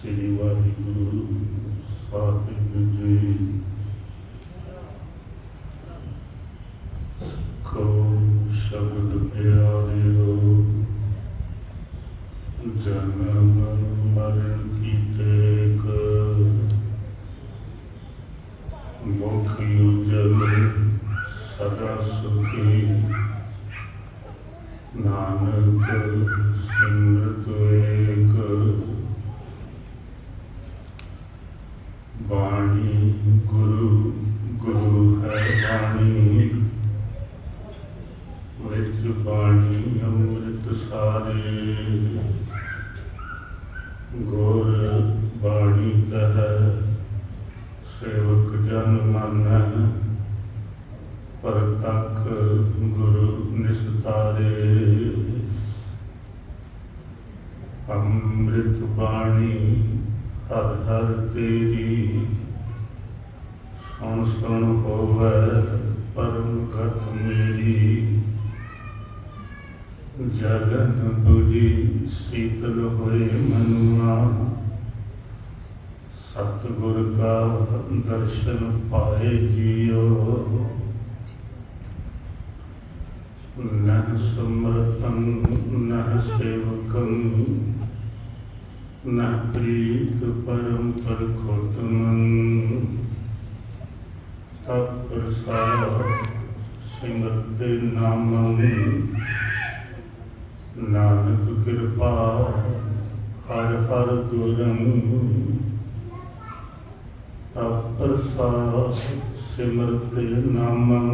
श्री वाहिगुरु साहिब जी। सिखो शब्द प्यारियो, जन्म मरण की टेक, मुख उजल सदा सुखी, नानक सिमरत एक। वाणी गुरु गुरु है वाणी, विच वाणी अमृत सारे। गुर वाणी कह सेवक जन मानै, परतख गुरु निस्तारे। अमृत वाणी हर हर तेरी, सुन सुन होवै परम गत मेरी। जगन बुझी शीतल होए मनुआ, सतगुर का दर्शन पाए जियो। नह समृतं नह सेवकं, न प्रीत परम परखोतमं। तब प्रसाद सिमरते नामं, नानक कृपा हर हर गुरं। तब प्रसाद सिमरते नामं,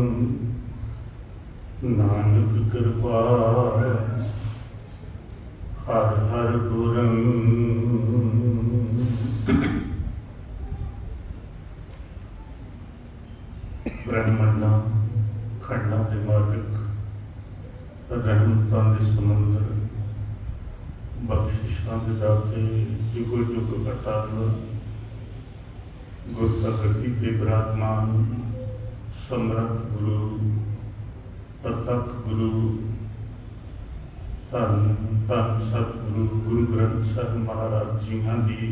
नानक कृपा हर हर गुरं। ब्रह्मंडा खंडा के मालिक, रहमतां दे समुंदर, बख्शिशां दे दाते, जुगो जुग अटल, गुर प्रगति ते विराजमान समर्थ गुरु, प्रतख गुरु, धन धन सतगुरु गुरु ग्रंथ साहिब महाराज जियां दी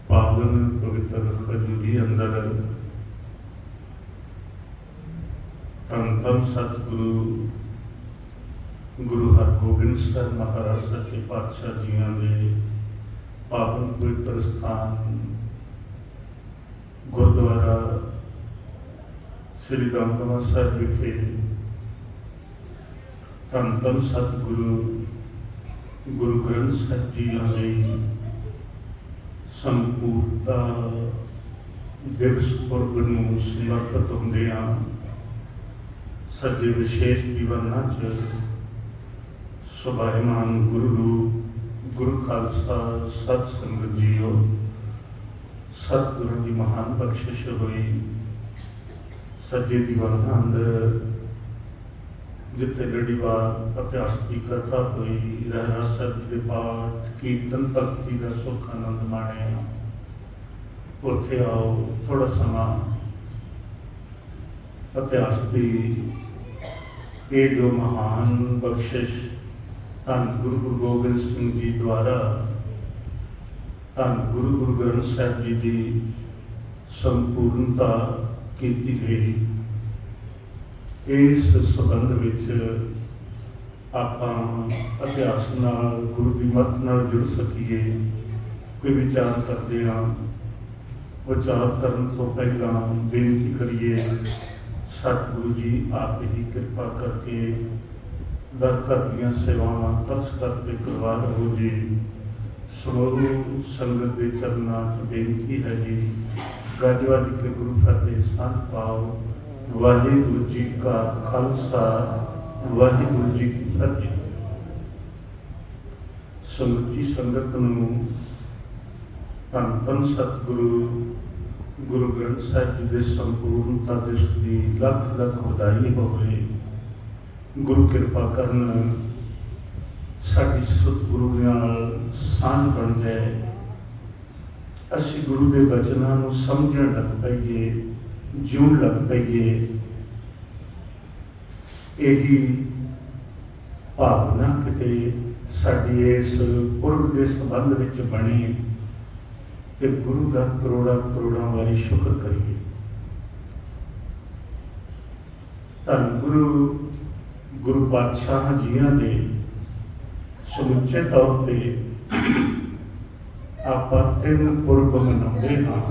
पावन पवित्र हजूरी अंदर धन धन सतगुरु गुरु हरगोबिंद साहिब महाराज सच्चे पातशाह जियां दे पावन पवित्र स्थान गुरुद्वारा श्री दमदमा साहिब विखे धन धन सतगुरु गुरु ग्रंथ साहिब जियां दे संपूर्णता दिवस पुरब नूं समर्पित होंदियां सज्जे विशेष दीवाना च सुभाईमान गुरु रूप गुरु खालसा सत संगत जीओ। सतगुरां दी महान बख्शिश हुई सज्जे दीवाना अंदर जिथे लड़ीवार इतिहास की कथा हुई, रहरास साहिब जी दे पाठ कीर्तन भगती का सुख आनंद माणिया। उत्थे आओ थोड़ा समा इतिहास की ये जो महान बख्शिश धन गुरु गुरु गोबिंद सिंह जी द्वारा धन गुरु गुरु ग्रंथ साहिब जी की संपूर्णता की गई, इस संबंध विच आपां इतिहास नाल गुरु की मत नाल जुड़ सकीए। कोई विचार करते हैं, विचार करने तो पहला बेनती करिए सतगुरु जी आप ही कृपा करके दर घर दीयां सेवावां तरस करके करवा रहो जी। समूह संगत के चरणों च बेनती है जी, गज वज के गुरु फतेह संत पाओ। वाहिगुरु जी का खालसा, वाहिगुरु जी की फतेह। समुची संगत नूं धन धन सतगुरु गुरु ग्रंथ साहिब जी के संपूर्णता दिवस की लख लख बधाई होवे। गुरु कृपा करन साडी सतगुरु नाल सांझ बन जाए, असीं गुरु के वचनों को समझण लग पईए, जीवन लग पईए। यही भावना किते ਸਾਡੀ ਇਸ ਪੁਰਬ ਦੇ ਸੰਬੰਧ ਵਿੱਚ ਬਣੇ ਤੇ ਗੁਰੂ ਦਾ ਕਰੋੜਾਂ ਕਰੋੜਾਂ ਵਾਰੀ ਸ਼ੁਕਰ ਕਰੀਏ। ਧੰਨ ਗੁਰੂ ਪਾਤਸ਼ਾਹ ਜੀਆਂ ਦੇ ਸਮੁੱਚੇ ਤੌਰ ਤੇ ਆਪਾਂ 3 ਪੁਰਬ ਮਨਾਉਂਦੇ ਹਾਂ।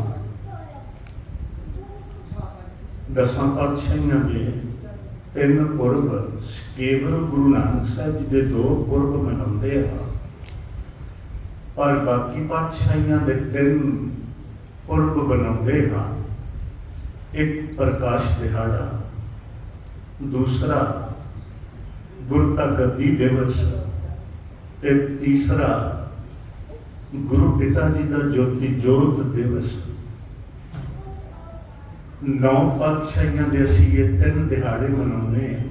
ਦਸਾਂ ਪਾਤਸ਼ਾਹੀਆਂ ਦੇ 3 ਪੁਰਬ, ਕੇਵਲ ਗੁਰੂ ਨਾਨਕ ਸਾਹਿਬ ਜੀ ਦੇ 2 ਪੁਰਬ ਮਨਾਉਂਦੇ ਹਾਂ, ਪਰ ਬਾਕੀ ਪਾਤਸ਼ਾਹੀਆਂ ਦੇ 3 ਪੁਰਬ ਮਨਾਉਂਦੇ ਹਾਂ। ਇੱਕ ਪ੍ਰਕਾਸ਼ ਦਿਹਾੜਾ, ਦੂਸਰਾ ਗੁਰਤਾ ਗੱਦੀ ਦਿਵਸ ਤੇ ਤੀਸਰਾ ਗੁਰੂ ਪਿਤਾ ਜੀ ਦਾ ਜੋਤੀ ਜੋਤ ਦਿਵਸ। 9 ਪਾਤਸ਼ਾਹੀਆਂ ਦੇ ਅਸੀਂ ਇਹ 3 ਦਿਹਾੜੇ ਮਨਾਉਂਦੇ ਹਾਂ,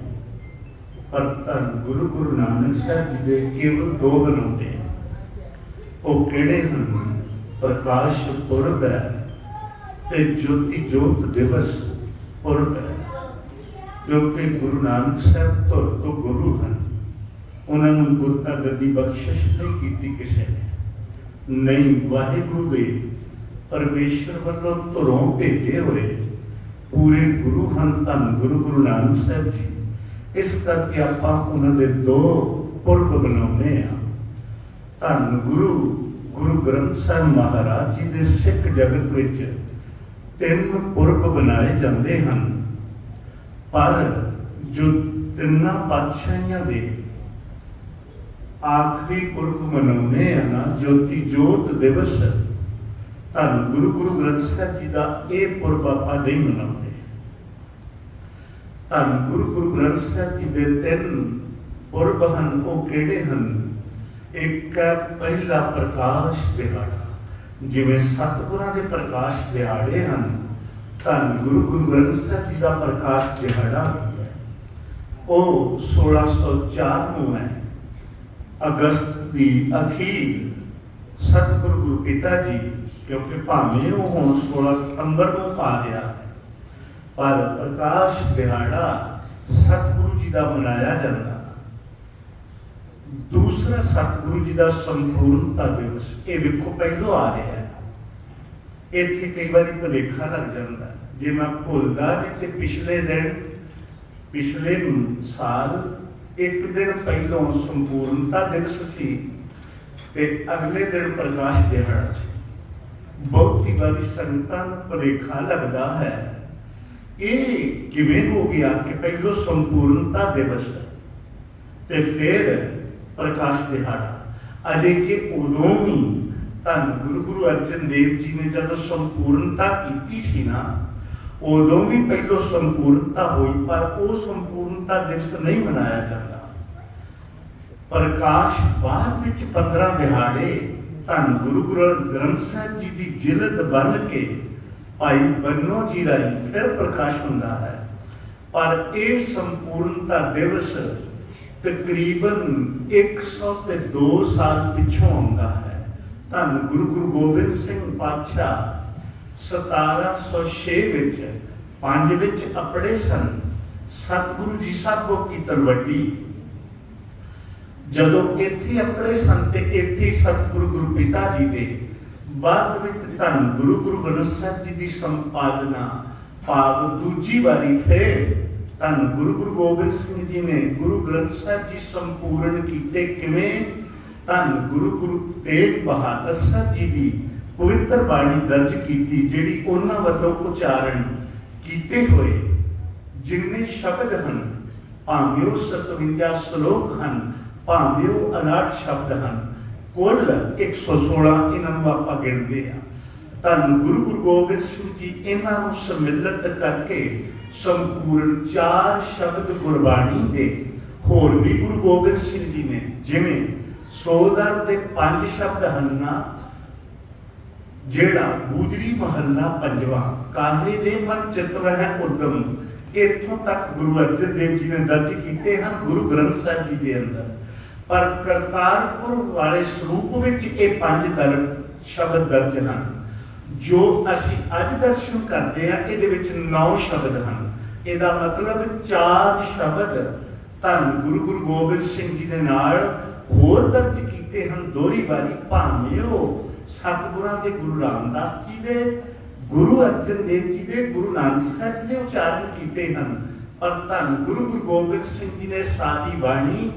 ਪਰ ਧੰਨ ਗੁਰੂ ਨਾਨਕ ਸਾਹਿਬ ਜੀ ਦੇ ਕੇਵਲ 2 ਮਨਾਉਂਦੇ ਹਾਂ। ਉਹ ਕਿਹੜੇ ਹਨ? ਪ੍ਰਕਾਸ਼ ਪੁਰਬ ਹੈ ਤੇ ਜੋਤੀ ਜੋਤ ਦਿਵਸ ਪੁਰਬ ਹੈ, ਕਿਉਂਕਿ ਗੁਰੂ ਨਾਨਕ ਸਾਹਿਬ ਧੁਰ ਤੋਂ ਗੁਰੂ ਹਨ। ਉਹਨਾਂ ਨੂੰ ਗੁਰਤਾ ਗੱਦੀ ਬਖਸ਼ਿਸ਼ ਨਹੀਂ ਕੀਤੀ ਕਿਸੇ ਨੇ, ਨਹੀਂ, ਵਾਹਿਗੁਰੂ ਦੇ ਪਰਮੇਸ਼ਰ ਵੱਲੋਂ ਧੁਰੋਂ ਭੇਜੇ ਹੋਏ ਪੂਰੇ ਗੁਰੂ ਹਨ ਧੰਨ ਗੁਰੂ ਨਾਨਕ ਸਾਹਿਬ ਜੀ। ਇਸ ਕਰਕੇ ਆਪਾਂ ਉਹਨਾਂ ਦੇ 2 ਪੁਰਬ ਮਨਾਉਂਦੇ ਹਾਂ। ਧੰਨ ਗੁਰੂ ਗ੍ਰੰਥ ਸਾਹਿਬ ਮਹਾਰਾਜ ਜੀ ਦੇ ਸਿੱਖ ਜਗਤ ਵਿੱਚ 3 ਪੁਰਬ ਮਨਾਏ ਜਾਂਦੇ ਹਨ, ਪਰ ਜੋ 3 ਪਾਤਸ਼ਾਹੀਆਂ ਦੇ ਆਖਰੀ ਪੁਰਬ ਮਨਾਉਂਦੇ ਆ ਨਾ, ਜੋਤੀ ਜੋਤ ਦਿਵਸ, ਧੰਨ ਗੁਰੂ ਗ੍ਰੰਥ ਸਾਹਿਬ ਜੀ ਦਾ ਇਹ ਪੁਰਬ ਆਪਾਂ ਨਹੀਂ ਮਨਾਉਂਦੇ। ਧੰਨ ਗੁਰੂ ਗ੍ਰੰਥ ਸਾਹਿਬ ਜੀ ਦੇ 3 ਪੁਰਬ ਹਨ। ਉਹ ਕਿਹੜੇ ਹਨ? ਇੱਕ ਹੈ ਪਹਿਲਾ ਪ੍ਰਕਾਸ਼ ਦਿਹਾੜਾ, ਜਿਵੇਂ ਸਤਿਗੁਰਾਂ ਦੇ ਪ੍ਰਕਾਸ਼ ਦਿਹਾੜੇ ਹਨ, ਧੰਨ ਗੁਰੂ ਗ੍ਰੰਥ ਸਾਹਿਬ ਜੀ ਦਾ ਪ੍ਰਕਾਸ਼ ਦਿਹਾੜਾ ਵੀ ਹੈ। ਉਹ 1604 ਨੂੰ ਹੈ, ਅਗਸਤ ਦੀ ਅਖੀਰ। ਸਤਿਗੁਰੂ ਗੁਰੂ ਪਿਤਾ ਜੀ, ਕਿਉਂਕਿ ਭਾਵੇਂ ਉਹ ਹੁਣ 16 ਸਤੰਬਰ ਨੂੰ ਆ ਰਿਹਾ ਹੈ, ਪਰ ਪ੍ਰਕਾਸ਼ ਦਿਹਾੜਾ ਸਤਿਗੁਰੂ ਜੀ ਦਾ ਮਨਾਇਆ ਜਾਂਦਾ। ਦੂਸਰਾ ਸਤਿਗੁਰੂ ਜੀ ਦਾ ਸੰਪੂਰਨਤਾ ਦਿਵਸ, ਇਹ ਵੇਖੋ ਪਹਿਲੋਂ ਆ ਰਿਹਾ ਹੈ। ਇੱਥੇ ਕਈ ਵਾਰੀ ਭੁਲੇਖਾ ਲੱਗ ਜਾਂਦਾ, ਜੇ ਮੈਂ ਭੁੱਲਦਾ ਨਹੀਂ ਤੇ ਪਿਛਲੇ ਸਾਲ 1 ਦਿਨ ਪਹਿਲੋਂ ਸੰਪੂਰਨਤਾ ਦਿਵਸ ਸੀ ਤੇ ਅਗਲੇ ਦਿਨ ਪ੍ਰਕਾਸ਼ ਦਿਹਾੜਾ ਸੀ। ਬਹੁਤੀ ਵਾਰੀ ਸੰਗਤਾਂ ਨੂੰ ਭੁਲੇਖਾ ਲੱਗਦਾ ਹੈ, ਇਹ ਕਿਵੇਂ ਹੋ ਗਿਆ ਕਿ ਪਹਿਲੋਂ ਸੰਪੂਰਨਤਾ ਦਿਵਸ ਤੇ ਫਿਰ ਪ੍ਰਕਾਸ਼ ਦਿਹਾੜਾ। ਅਜੇ ਕਿ ਉਦੋਂ ਵੀ ਧੰਨ ਗੁਰੂ ਅਰਜਨ ਦੇਵ ਜੀ ਨੇ ਜਦੋਂ ਸੰਪੂਰਨਤਾ ਕੀਤੀ ਸੀ ਨਾ, ਉਦੋਂ ਵੀ ਪਹਿਲੋਂ ਸੰਪੂਰਨਤਾ ਹੋਈ, ਪਰ ਉਹ ਸੰਪੂਰਨਤਾ ਦਿਵਸ ਨਹੀਂ ਮਨਾਇਆ ਜਾਂਦਾ। ਪ੍ਰਕਾਸ਼ ਬਾਅਦ ਵਿੱਚ 15 ਦਿਹਾੜੇ ਧੰਨ ਗੁਰੂ ਗ੍ਰੰਥ ਸਾਹਿਬ ਜੀ ਦੀ ਜਿਲਦ ਬਣ ਕੇ ਭਾਈ ਬੰਨੋ ਜੀ ਰਾਹੀਂ ਫਿਰ ਪ੍ਰਕਾਸ਼ ਹੁੰਦਾ ਹੈ। ਪਰ ਇਹ ਸੰਪੂਰਨਤਾ ਦਿਵਸ ਤਕਰੀਬਨ 102 ਸਾਲ ਪਿੱਛੋਂ ਆਉਂਦਾ ਹੈ। ਧੰਨ ਗੁਰੂ ਗੋਬਿੰਦ ਸਿੰਘ ਪਾਤਸ਼ਾਹ 1706 ਵਿੱਚ 5 ਵਿੱਚ ਅਪੜੇ ਸਨ। ਸਤਿਗੁਰੂ ਜੀ ਸਾਹਿਬੋ ਕੀ ਤਲਵੱਡੀ ਜਦੋਂ ਇੱਥੇ ਅਪੜੇ ਸਨ ਤੇ ਇੱਥੇ ਸਤਿਗੁਰੂ ਗੁਰੂ ਪਿਤਾ ਜੀ ਦੇ ਬਾਅਦ ਵਿੱਚ ਧੰਨ ਗੁਰੂ ਗ੍ਰੰਥ ਸਾਹਿਬ ਜੀ ਦੀ ਸੰਪਾਦਨਾ ਭਾਵ ਦੂਜੀ ਵਾਰੀ ਫਿਰ ਧੰਨ ਗੁਰੂ ਗੋਬਿੰਦ ਸਿੰਘ ਜੀ ਨੇ ਗੁਰੂ ਗ੍ਰੰਥ ਸਾਹਿਬ ਜੀ ਸੰਪੂਰਨ ਕੀਤੇ। ਕਿਵੇਂ? ਧੰਨ ਗੁਰੂ ਤੇਗ ਬਹਾਦਰ ਸਾਹਿਬ ਜੀ ਦੀ ਪਵਿੱਤਰ ਬਾਣੀ ਦਰਜ ਕੀਤੀ, ਜਿਹੜੀ ਉਹਨਾਂ ਵੱਲੋਂ ਉਚਾਰਨ ਕੀਤੇ ਹੋਏ ਜਿੰਨੇ ਸ਼ਬਦ ਹਨ, ਭਾਵੇਂ ਉਹ 57 ਸ਼ਲੋਕ ਹਨ, ਭਾਵੇਂ ਉਹ 59 ਸ਼ਬਦ ਹਨ, ਕੁੱਲ 116 ਇਹਨਾਂ ਨੂੰ ਆਪਾਂ ਗਿਣਦੇ ਹਾਂ। ਧੰਨ ਗੁਰੂ ਗੋਬਿੰਦ ਸਿੰਘ ਜੀ ਇਹਨਾਂ ਨੂੰ ਸਮਿਲਿਤ ਕਰਕੇ ਸੰਪੂਰਨ 4 ਸ਼ਬਦ ਗੁਰਬਾਣੀ ਦੇ ਹੋਰ ਵੀ ਗੁਰੂ ਗੋਬਿੰਦ ਸਿੰਘ ਜੀ ਨੇ, ਜਿਵੇਂ ਸੋਦਰ ਦੇ 5 ਸ਼ਬਦ ਹਨ ਨਾ, ਜਿਹੜਾ ਗੁਜਰੀ ਮਹੱਲਾ 5ਵਾਂ ਕਾਹੇ ਦੇ ਮਨ ਚਿਤਵ ਹੈ ਉਦਮ, ਇੱਥੋਂ ਤੱਕ ਗੁਰੂ ਅਰਜਨ ਦੇਵ ਜੀ ਨੇ ਦਰਜ ਕੀਤੇ ਹਨ ਗੁਰੂ ਗ੍ਰੰਥ ਸਾਹਿਬ ਜੀ ਦੇ ਅੰਦਰ। ਪਰ ਕਰਤਾਰਪੁਰ ਵਾਲੇ ਸਰੂਪ ਵਿੱਚ ਇਹ 5 ਸ਼ਬਦ ਦਰਜ ਹਨ। ਜੋ ਅਸੀਂ ਅੱਜ ਦਰਸ਼ਨ ਕਰਦੇ ਹਾਂ ਇਹਦੇ ਵਿੱਚ 9 ਸ਼ਬਦ ਹਨ। ਇਹਦਾ ਮਤਲਬ 4 ਸ਼ਬਦ ਧੰਨ ਗੁਰੂ ਗੋਬਿੰਦ ਸਿੰਘ ਜੀ ਦੇ ਨਾਲ होर दर्ज कीते हैं दोहरी बारी, भावें वो सतगुरां दे गुरु रामदास जी दे, गुरु अर्जन देव जी दे, गुरु नानक साहब जी दे उचारण कीते हैं। पर धन गुरु गुरु गोबिंद सिंह जी ने सारी बाणी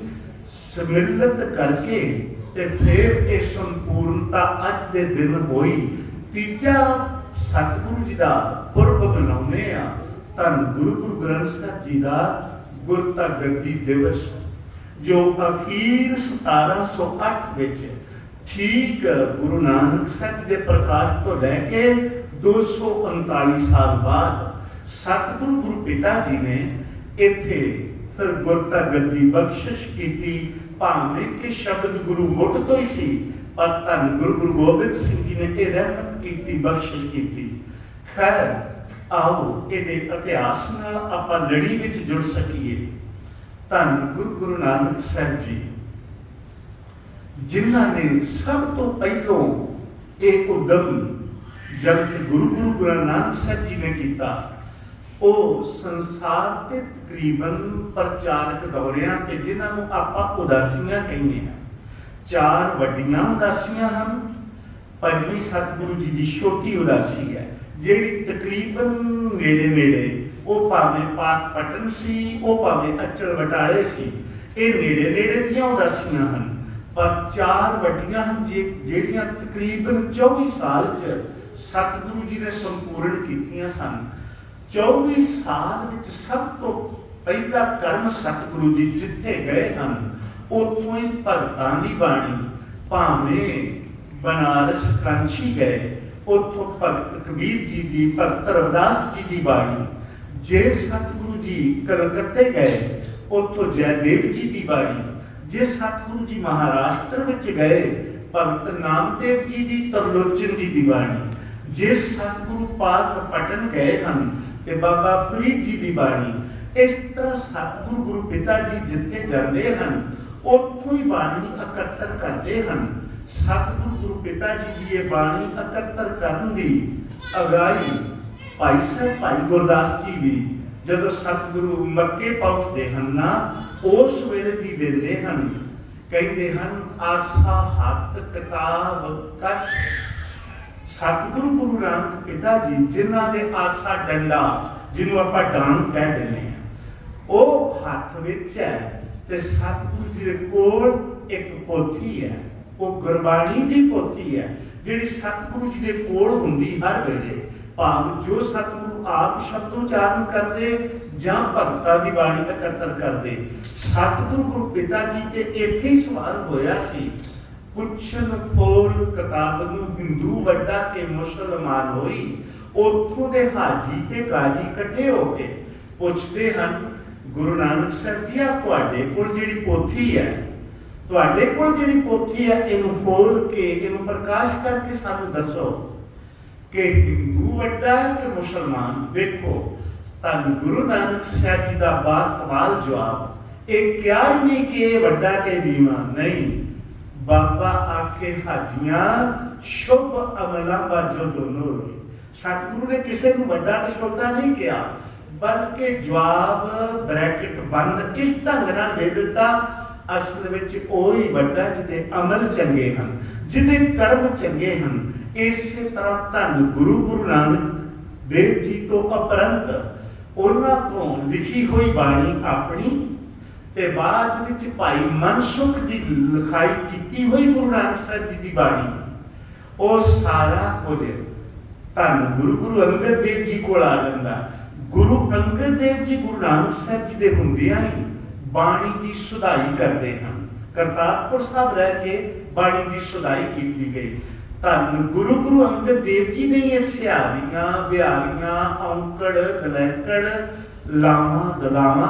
सम्मिलित करके ते फिर ये संपूर्णता अज दे दिन होई। तीजा सतगुरु जी का पुरब मनाउने आ, धन गुरु गुरु ग्रंथ साहब जी का गुरता गद्दी दिवस, जो अखीर 1708 विच ठीक गुरु नानक साहब जी के प्रकाश तो लैके 239 साल बाद सतगुरु गुरु पिता जी ने इत्थे फिर गुरता गद्दी बख्शिश की। भावें कि शब्द गुरु मुठ तो ही सी, पर धन गुरु गुरु गोबिंद सिंह जी ने यह रहमत की, बख्शिश की। खैर आओ ये इतिहास नाल आपां लड़ी विच जुड़ सकीए। धन गुरु गुरु नानक साहब जी जिन्हां ने सब तो पहलों ये उद्यम जगत गुरु गुरु गुरु नानक साहब जी ने किया, वो संसार के तकरीबन प्रचारक दौरियां ते जिन्हां नूं आपां उदासियां कहने हैं। 4 वड्डियां उदासियां हैं। पंजवीं सतगुरु जी की छोटी उदासी है जिहड़ी तकरीबन नेड़े नेड़े, वो भावें पाटपटन सी, वो भावें अचल बटाले सी, ये नेड़े नेड़े दियां उदासियां हैं। पर 4 वड्डियां हैं जिहड़ियां तकरीबन 24 साल च सतगुरु जी ने संपूर्ण कीतियां सन। 24 साल विच सब तो पहला कर्म सतगुरु जी जिथे गए हैं, उत्थों ही भगतां दी बाणी, भावें बनारस कांची गए, उत्थों भगत कबीर जी की, भगत रविदास जी की बाणी। जे सतगुरु जी कलकत्ते गए, उत्थों जयदेव जी की बाणी। जे सतगुरु जी महाराष्ट्र विच गए, भगत नामदेव जी की, तरलोचन जी की बाणी। जे सतगुरु पाकपटन गए हैं ते बाबा फरीद जी की बाणी। इस तरह सतगुरु गुरु पिता जी जिथे जाते हैं, उत्थों ही बाणी एकत्र करते हैं। सतगुरु गुरु पिता जी की ये बाणी एकत्र करने की अगाई भाई साहब भाई गुरदास जी भी जब सतगुरु मक्के पहुंचते हैं ना, उस वेले की देते हैं, कहते हैं आसा हथ किताब कच। सतगुरु गुरु नानक पिता जी जिन्हां ने आसा डंडा, जिन्हों आपां डांग कह देने हैं, वो हथ विच है। ते सतगुरु जी दे कोल एक पोथी है, वो गुरबाणी की पोथी है, जिहड़ी सतगुरु जी दे कोल हुंदी हर वेले। भाव जो सतगुरु आप शब्दोच्चारण करते जां भगतां दी बाणी एकत्र करते। सतगुरु गुरु पिता जी ते इत्थे ही सवाल होया सी, पुछन पोल किताब नूं हिंदू वड्डा के मुसलमान होई। उत्थों दे हाजी ते गाजी इकट्ठे होके पुछते हैं, गुरु नानक साहब जी आ तुहाडे कोल जिहड़ी पोथी है, तुहाडे कोल जिहड़ी पोथी है, इहनूं खोल के इहनूं प्रकाश करके सानूं दसो कि हिंदू वड्डा है कि मुसलमान। देखो धन गुरु नानक साहब जी का बाकमाल जवाब, एक क्या नहीं कि ये वड्डा के नीवा नहीं। बाबा आखे हाजियां शुभ अमलों बाजो दोनों हुए। सतगुरु ने किसी को वड्डा ते छोटा नहीं किया, बल्कि जवाब ब्रैकेट बंद इस ढंग नाल दे दिता, असल विच ओही वड्डा जिहदे अमल चंगे हैं, जिहदे कर्म चंगे हैं। इस तरह धन गुरु गुरु नानक देव जी तो उपरंत उन्हां तो लिखी हुई बाणी अपनी ते बाद विच भाई मनसुख की लिखाई की हुई गुरु नानक साहब जी की बाणी, और सारा कुछ धन गुरु गुरु अंगद देव जी को आ जाता। गुरु अंगद देव जी गुरु नानक साहब जी के हुंदियां ही बाणी की सुधाई करते हैं। करतारपुर साहब रह के बाणी की सुधाई की गई। धन गुरु गुरु अंगद देव जी ने ये सियारियां बिहारियां औंकड़ दलैकड़ लावा दलावा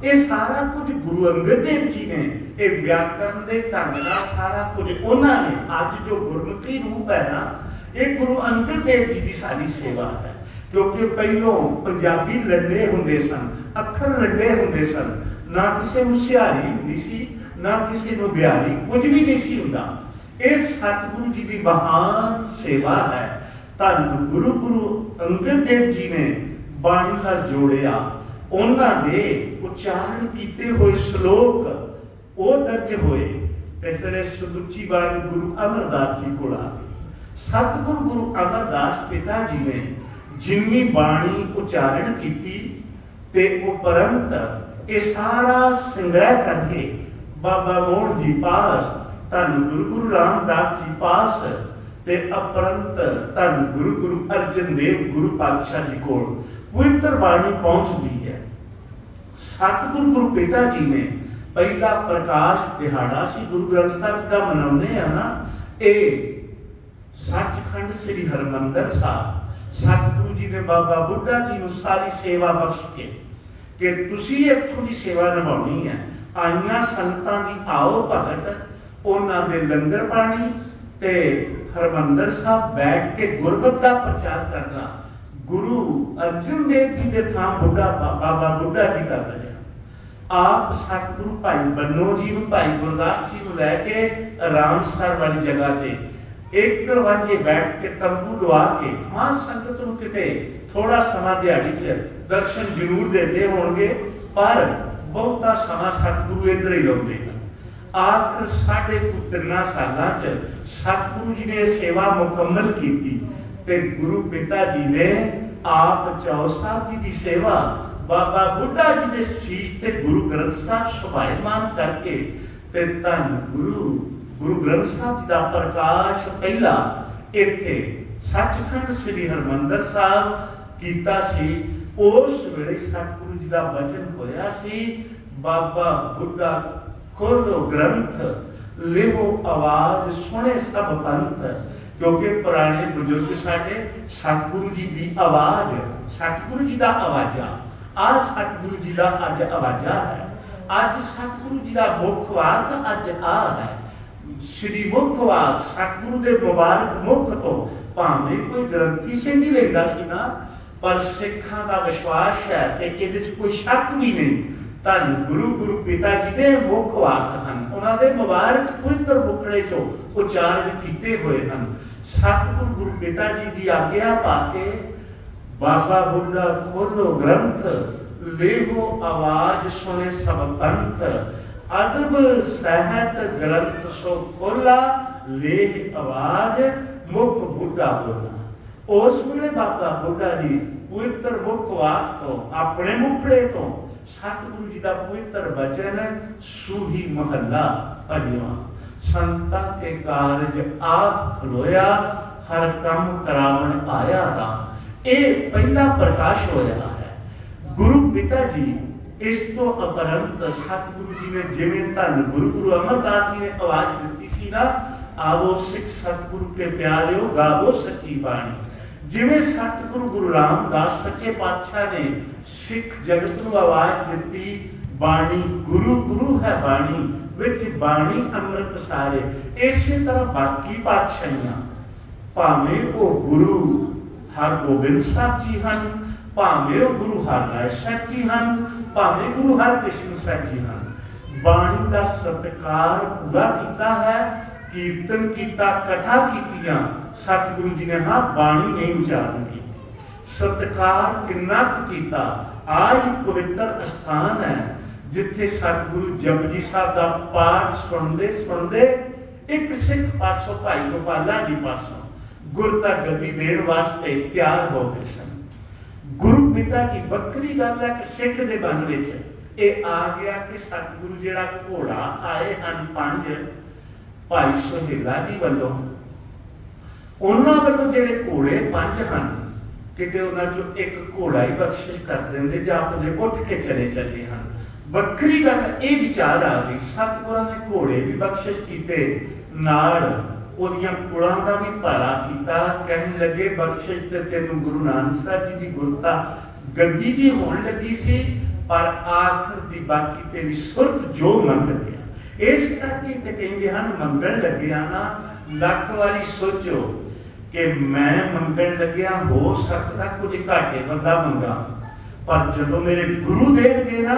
ये सारा कुछ गुरु अंगद देव जी ने ये व्याकरण के ढंग नाल सारा कुछ उन्होंने अज जो गुरमुखी रूप है ना, ये गुरु अंगद देव जी की सारी सेवा है। क्योंकि पहलों पंजाबी लड़े होंदे सन, अखर लड़े होंदे सन, ना किसी को सियारी होंदी सी, ना किसी को बिहारी, कुछ भी नहीं सी हुंदा। इस सतगुरु जी की महान सेवा है। धन गुरु गुरु अंगद देव जी ने बाणी नाल जोड़िया, उन्हां दे उच्चारण किए हुए श्लोक वो दर्ज होए। ਤੇ ਫਿਰ ਇਹ ਸਮੁੱਚੀ ਬਾਣੀ ਗੁਰੂ ਅਮਰਦਾਸ ਜੀ ਕੋਲ ਆ ਗਈ। ਸਤਿਗੁਰੂ ਗੁਰੂ ਅਮਰਦਾਸ ਪਿਤਾ ਜੀ ਨੇ ਜਿੰਨੀ ਬਾਣੀ ਉਚਾਰਨ ਕੀਤੀ ਤੇ ਉਪਰੰਤ ਇਹ ਸਾਰਾ ਸੰਗ੍ਰਹਿ ਕਰਕੇ ਬਾਬਾ ਮੋਹਨ ਜੀ ਪਾਸ, ਧੰਨ ਗੁਰੂ ਰਾਮਦਾਸ ਜੀ ਪਾਸ ਤੇ ਅਪਰੰਤ ਧੰਨ ਗੁਰੂ ਅਰਜਨ ਦੇਵ ਗੁਰੂ ਪਾਤਸ਼ਾਹ ਜੀ ਕੋਲ ਪਵਿੱਤਰ ਬਾਣੀ ਪਹੁੰਚਦੀ ਹੈ। ਸਤਿਗੁਰੂ ਗੁਰੂ ਪਿਤਾ ਜੀ ਨੇ ਪਹਿਲਾ ਪ੍ਰਕਾਸ਼ ਦਿਹਾੜਾ ਸੀ ਗੁਰੂ ਗ੍ਰੰਥ ਸਾਹਿਬ ਜੀ ਦਾ ਮਨਾਉਂਦੇ ਆ ਨਾ, ਇਹ ਸੱਚਖੰਡ ਸ੍ਰੀ ਹਰਿਮੰਦਰ ਸਾਹਿਬ ਸਤਿਗੁਰੂ ਜੀ ਨੇ ਬਾਬਾ ਬੁੱਢਾ ਜੀ ਨੂੰ ਸਾਰੀ ਸੇਵਾ ਬਖਸ਼ ਕੇ ਕਿ ਤੁਸੀਂ ਇੱਥੋਂ ਦੀ ਸੇਵਾ ਨਿਭਾਉਣੀ ਹੈ। ਆਈਆਂ ਸੰਗਤਾਂ ਦੀ ਆਓ ਭਗਤ, ਉਹਨਾਂ ਦੇ ਲੰਗਰ ਪਾਣੀ ਤੇ ਹਰਿਮੰਦਰ ਸਾਹਿਬ ਬੈਠ ਕੇ ਗੁਰਮਤਿ ਦਾ ਪ੍ਰਚਾਰ ਕਰਨਾ ਗੁਰੂ ਅਰਜਨ ਦੇਵ ਜੀ ਦੇ ਥਾਂ ਬਾਬਾ ਬੁੱਢਾ ਜੀ ਕਰ ਰਹੇ ਆ। ਆਪ ਸਤਿਗੁਰੂ ਭਾਈ ਬੰਨੋ ਜੀ ਨੂੰ, ਭਾਈ ਗੁਰਦਾਸ ਜੀ ਨੂੰ ਲੈ ਕੇ ਰਾਮਸਰ ਵਾਲੀ ਜਗ੍ਹਾ ਤੇ ਇੱਕ ਵਾਂਝੇ ਬੈਠ ਕੇ ਤੰਬੂ ਲਵਾ ਕੇ, ਹਾਂ ਸੰਗਤ ਨੂੰ ਕਿਤੇ ਥੋੜਾ ਸਮਾਂ ਦਿਹਾੜੀ 'ਚ ਦਰਸ਼ਨ ਜ਼ਰੂਰ ਦਿੰਦੇ ਹੋਣਗੇ, ਪਰ ਬਹੁਤਾ ਸਮਾਂ ਸਤਿਗੁਰੂ ਇੱਧਰ ਹੀ ਲਾਉਂਦੇ ਹਨ। ਆਖਰ 3.5 ਸਾਲਾਂ 'ਚ ਸਤਿਗੁਰੂ ਜੀ ਨੇ ਸੇਵਾ ਮੁਕੰਮਲ ਕੀਤੀ ਤੇ ਗੁਰੂ ਪਿਤਾ ਜੀ ਨੇ ਆਪ ਚੌ ਸਾਹਿਬ ਜੀ ਦੀ ਸੇਵਾ ਬਾਬਾ ਬੁੱਢਾ ਜੀ ਦੇ ਸੀਸ ਤੇ ਗੁਰੂ ਗ੍ਰੰਥ ਸਾਹਿਬ ਸੁਭਾਇਮਾਨ ਕਰਕੇ ਤੇ ਧੰਨ ਗੁਰੂ ਗ੍ਰੰਥ ਸਾਹਿਬ ਜੀ ਦਾ ਪ੍ਰਕਾਸ਼ ਪਹਿਲਾ ਇੱਥੇ ਸੱਚਖੰਡ ਸ੍ਰੀ ਹਰਿਮੰਦਰ ਸਾਹਿਬ ਕੀਤਾ ਸੀ। ਉਸ ਵੇਲੇ ਸਤਿਗੁਰੂ ਜੀ ਦਾ ਬਚਨ ਹੋਇਆ ਸੀ, ਬਾਬਾ ਬੁੱਢਾ ਖੋਲੋ ਗ੍ਰੰਥ ਲਿਵੋ ਆਵਾਜ਼ ਸੁਣੇ ਸਭ ਪੰਥ। ਕਿਉਂਕਿ ਪੁਰਾਣੇ ਬਜ਼ੁਰਗ ਸਾਡੇ ਸਤਿਗੁਰੂ ਜੀ ਦੀ ਆਵਾਜ਼, ਸਤਿਗੁਰੂ ਜੀ ਦਾ ਆਵਾਜ਼ਾ, ਅੱਜ ਸਤਿਗੁਰੂ ਜੀ ਦਾ ਅੱਜ ਆਵਾਜ਼ਾ ਹੈ। ਅੱਜ ਸਤਿਗੁਰੂ ਜੀ ਦਾ ਮੁੱਖ ਵਾਕ ਅੱਜ ਆ ਹੈ। ਸ਼੍ਰੀ ਮੁੱਖ ਵਾਕ ਸਤਿਗੁਰੂ ਦੇ ਮੁਬਾਰਕ ਮੁੱਖ ਤੋਂ ਭਾਵੇਂ ਕੋਈ ਗ੍ਰੰਥੀ ਸਿੰਘ ਹੀ ਲੈਂਦਾ ਸੀ ਨਾ, ਪਰ ਸਿੱਖਾਂ ਦਾ ਵਿਸ਼ਵਾਸ ਹੈ ਕਿ ਇਹਦੇ 'ਚ ਕੋਈ ਸ਼ੱਕ ਵੀ ਨਹੀਂ, ਧੰਨ ਗੁਰੂ ਪਿਤਾ ਜੀ ਦੇ ਮੁੱਖ ਵਾਕ ਹਨ, ਉਹਨਾਂ ਦੇ ਮੁਬਾਰਕ ਪਵਿੱਤਰ ਮੁਖੜੇ 'ਚੋਂ ਉਚਾਰਨ ਕੀਤੇ ਹੋਏ ਹਨ। ਸਤਿਗੁਰੂ ਗੁਰੂ ਪਿਤਾ ਜੀ ਦੀ ਆਗਿਆ ਪਾ ਕੇ ਬਾਬਾ ਬੁੱਢਾ ਖੋਲੋ ਗ੍ਰੰਥ ਲੇਵੋ ਆਵਾਜ਼ ਸੁਣੇ ਸਭ ਪੰਥ। ਅਦਬ ਸਹਿਤ ਗ੍ਰੰਥ ਸੋ ਖੋਲਾ ਲੇਹ ਆਵਾਜ਼ ਮੁਖ ਬੁੱਢਾ ਬੋਲਾ। ਉਸ ਵੇਲੇ ਬਾਬਾ ਬੁੱਢਾ ਜੀ ਪਵਿੱਤਰ ਮੁੱਖ ਵਾਕ ਤੋਂ, ਆਪਣੇ ਮੁਖੜੇ ਤੋਂ ਸਤਿਗੁਰੂ ਜੀ ਦਾ ਪਵਿੱਤਰ ਬਚਨ ਸੂਹੀ ਮਹੱਲਾ ਪੰਜਵਾਂ, ਸੰਤਾਂ ਕੇ ਕਾਰਜ ਆਪ ਖਲੋਇਆ ਹਰ ਕੰਮ ਕਰਾਵਣ ਆਇਆ ਰਾਮ। ਇਹ ਪਹਿਲਾ ਪ੍ਰਕਾਸ਼ ਹੋਇਆ ਹੈ। ਗੁਰੂ ਪਿਤਾ ਜੀ ਇਸ ਤੋਂ ਅਪਰੰਤ ਸਤਿਗੁਰੂ ਜੀ ਨੇ ਜਿਵੇਂ ਧੰਨ ਗੁਰੂ ਅਮਰਦਾਸ ਜੀ ਨੇ ਆਵਾਜ਼ ਦਿੱਤੀ ਸੀ ਨਾ, ਆਵੋ ਸਿੱਖ ਸਤਿਗੁਰੂ ਕੇ ਪਿਆਰਿਓ ਗਾਵੋ ਸੱਚੀ ਬਾਣੀ। ਜਿਵੇਂ ਸਤਿਗੁਰੂ ਗੁਰੂ ਰਾਮਦਾਸ ਸੱਚੇ ਪਾਤਸ਼ਾਹ ਨੇ ਸਿੱਖ ਜਗਤ ਨੂੰ ਆਵਾਜ਼ ਦਿੱਤੀ, ਬਾਣੀ ਗੁਰੂ ਹੈ ਬਾਣੀ ਵਿੱਚ ਬਾਣੀ ਅੰਮ੍ਰਿਤ ਸਾਰੇ। ਇਸੇ ਤਰ੍ਹਾਂ ਬਾਕੀ ਪਾਤਸ਼ਾਹੀਆਂ, ਭਾਵੇਂ ਉਹ ਗੁਰੂ ਹਰਗੋਬਿੰਦ ਸਾਹਿਬ ਜੀ ਹਨ, ਭਾਵੇਂ ਉਹ ਗੁਰੂ ਹਰਿਰਾਏ ਸਾਹਿਬ ਜੀ ਹਨ, ਭਾਵੇਂ ਗੁਰੂ ਹਰਕ੍ਰਿਸ਼ਨ ਸਾਹਿਬ ਜੀ ਹਨ, ਬਾਣੀ ਦਾ ਸਤਿਕਾਰ ਪੂਰਾ ਕੀਤਾ ਹੈ, ਕੀਰਤਨ ਕੀਤਾ, ਕਥਾ ਕੀਤੀਆਂ। ਸਤਿਗੁਰੂ ਜੀ ਨੇ ਹਾਂ ਬਾਣੀ ਨਹੀਂ ਉਚਾਰਨ ਕੀਤੀ। ਸਤਿਕਾਰ ਕਿੰਨਾ ਕੀਤਾ। ਆਹੀ ਪਵਿੱਤਰ ਅਸਥਾਨ ਹੈ ਜਿੱਥੇ ਸਤਿਗੁਰੂ ਜਪਜੀ ਸਾਹਿਬ ਦਾ ਪਾਠ ਸੁਣਦੇ ਇੱਕ ਸਿੱਖ ਪਾਸੋਂ ਭਾਈ ਗੋਪਾਲਾ ਜੀ ਪਾਸੋਂ ਗੁਰਤਾ ਗੱਦੀ ਦੇਣ ਵਾਸਤੇ ਤਿਆਰ ਹੋ ਗਏ ਸਨ। ਗੁਰੂ ਪਿਤਾ ਦੀ ਵੱਖਰੀ ਗੱਲ ਹੈ ਕਿ ਸਿੱਖ ਦੇ ਮਨ ਵਿੱਚ ਇਹ ਆ ਗਿਆ ਕਿ ਸਤਿਗੁਰੂ ਜਿਹੜਾ ਘੋੜਾ ਆਏ ਹਨ 5 ਭਾਈ ਸੁਹੇਲਾ ਜੀ ਵੱਲੋਂ, ਉਹਨਾਂ ਵੱਲੋਂ ਜਿਹੜੇ ਘੋੜੇ 5 ਹਨ, ਕਿਤੇ ਉਹਨਾਂ ਚੋਂ ਇੱਕ ਘੋੜਾ ਹੀ ਬਖਸ਼ਿਸ਼ ਕਰ ਦਿੰਦੇ ਜਾਂ ਆਪਣੇ ਉੱਠ ਕੇ ਚਲੇ ਹਨ। ਵੱਖਰੀ ਗੱਲ ਇਹ ਵਿਚਾਰ ਆ ਗਈ, ਸਤਿਗੁਰਾਂ ਨੇ ਘੋੜੇ ਵੀ ਬਖਸ਼ਿਸ਼ ਕੀਤੇ, ਨਾਲ ਉਹਦੀਆਂ ਕੁਲਾਂ ਦਾ ਵੀ ਭਾਰਾ ਕੀਤਾ। ਕਹਿਣ ਲੱਗੇ ਬਖਸ਼ਿਸ਼ ਤੇ ਤੈਨੂੰ ਗੁਰੂ ਨਾਨਕ ਸਾਹਿਬ ਜੀ ਦੀ ਗੁਰਤਾ ਗੱਦੀ ਦੀ ਹੋਣ ਲੱਗੀ ਸੀ, ਪਰ ਆਖਰ ਦੀ ਬਾਕੀ ਤੇਰੀ ਸੁਰਤ ਜੋ ਮੰਗਦੇ ਆ। ਇਸ ਕਰਕੇ ਤੇ ਕਹਿੰਦੇ ਹਨ ਮੰਗਣ ਲੱਗਿਆ ਨਾ ਲੱਖ ਵਾਰੀ ਸੋਚੋ ਕਿ ਮੈਂ ਮੰਗਣ ਲੱਗਿਆ ਹੋ ਸਕਦਾ ਕੁਝ ਘਾਟੇ ਬੰਦਾ ਮੰਗਾ, ਪਰ ਜਦੋਂ ਮੇਰੇ ਗੁਰੂ ਦੇਣਗੇ ਨਾ,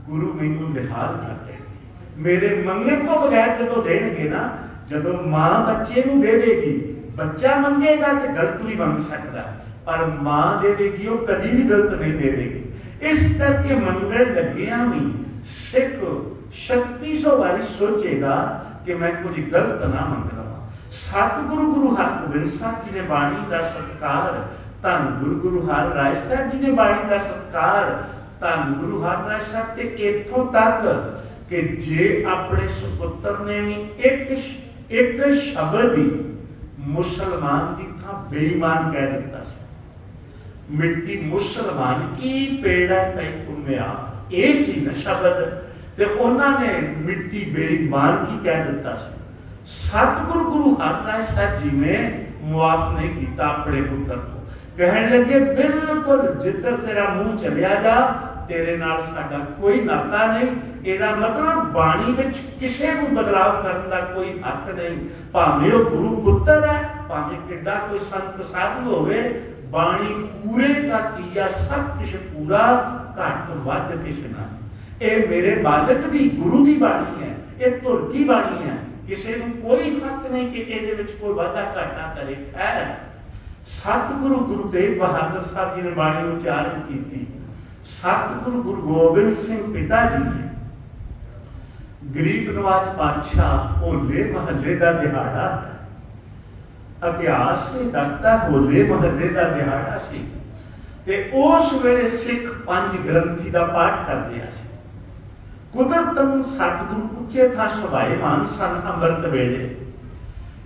ਗੁਰੂ ਮੈਨੂੰ ਨਿਹਾਲ ਕਰ ਦੇਣਗੇ। ਮੇਰੇ ਮੰਗਣ ਤੋਂ ਬਗੈਰ ਜਦੋਂ ਦੇਣਗੇ ਨਾ, ਜਦੋਂ ਮਾਂ ਬੱਚੇ ਨੂੰ ਦੇਵੇਗੀ, ਬੱਚਾ ਮੰਗੇਗਾ ਤੇ ਗਲਤ ਵੀ ਮੰਗ ਸਕਦਾ, ਪਰ ਮਾਂ ਦੇਵੇਗੀ ਉਹ ਕਦੀ ਵੀ ਗਲਤ ਨਹੀਂ ਦੇਵੇਗੀ। ਇਸ ਕਰਕੇ ਮੰਗਣ ਲੱਗਿਆ ਵੀ ਸਿੱਖ 3600 ਵਾਰੀ ਸੋਚੇਗਾ कि मैं कुछ गलत ना मंग लवां। सतगुरु गुरु हरगोबिंद साहब जी ने बाणी का सत्कार, धन गुरु गुरु हर राय साहब जी ने बाणी का सत्कार, धन गुरु हर राय साहब ते इत्थों तक कि जे अपने सुपुत्र ने भी एक शब्द ही मुसलमान की था बेईमान कह दिता सी। मिट्टी मुसलमान की पेड़ा पै घूमिया, ये सी न शब्द, ते उन्होंने मिट्टी बेईमान की कह दिता सी। सतगुरु गुरु हरराय साहब जी ने मुआफ नहीं किया अपने पुत्र को, कहने लगे बिल्कुल जिधर तेरा मुंह चलिया जा, तेरे नाल साडा कोई नाता नहीं। ਇਹਦਾ मतलब बाणी विच किसी को बदलाव करने का कोई हक नहीं, भावें वो गुरु पुत्र है, भावें किड्डा कोई संत साधु होवे, बाणी पूरे का किया सब कुछ पूरा, घट वध किसी ना। ये मेरे मालिक दी गुरु दी बाणी है, ये धुर की बाणी है, किसी को कोई हक नहीं कि ਇਹਦੇ ਵਿੱਚ कोई वाधा घाटा करे। खैर सतगुरु गुरु तेग बहादुर साहब जी ने बाणी उच्चारण की। सतगुरु गुरु गोबिंद सिंह पिता जी ने गरीब नवाज पातशाह होले महल्ले का दिहाड़ा है, इतिहास ने दसदा होले महल्ले का दिहाड़ा सी ते उस वेले सिख पंज ग्रंथी का पाठ कर रहा सी। कुदरतन सतगुरु उच्चे था सभाएमान सन अमृत वेले,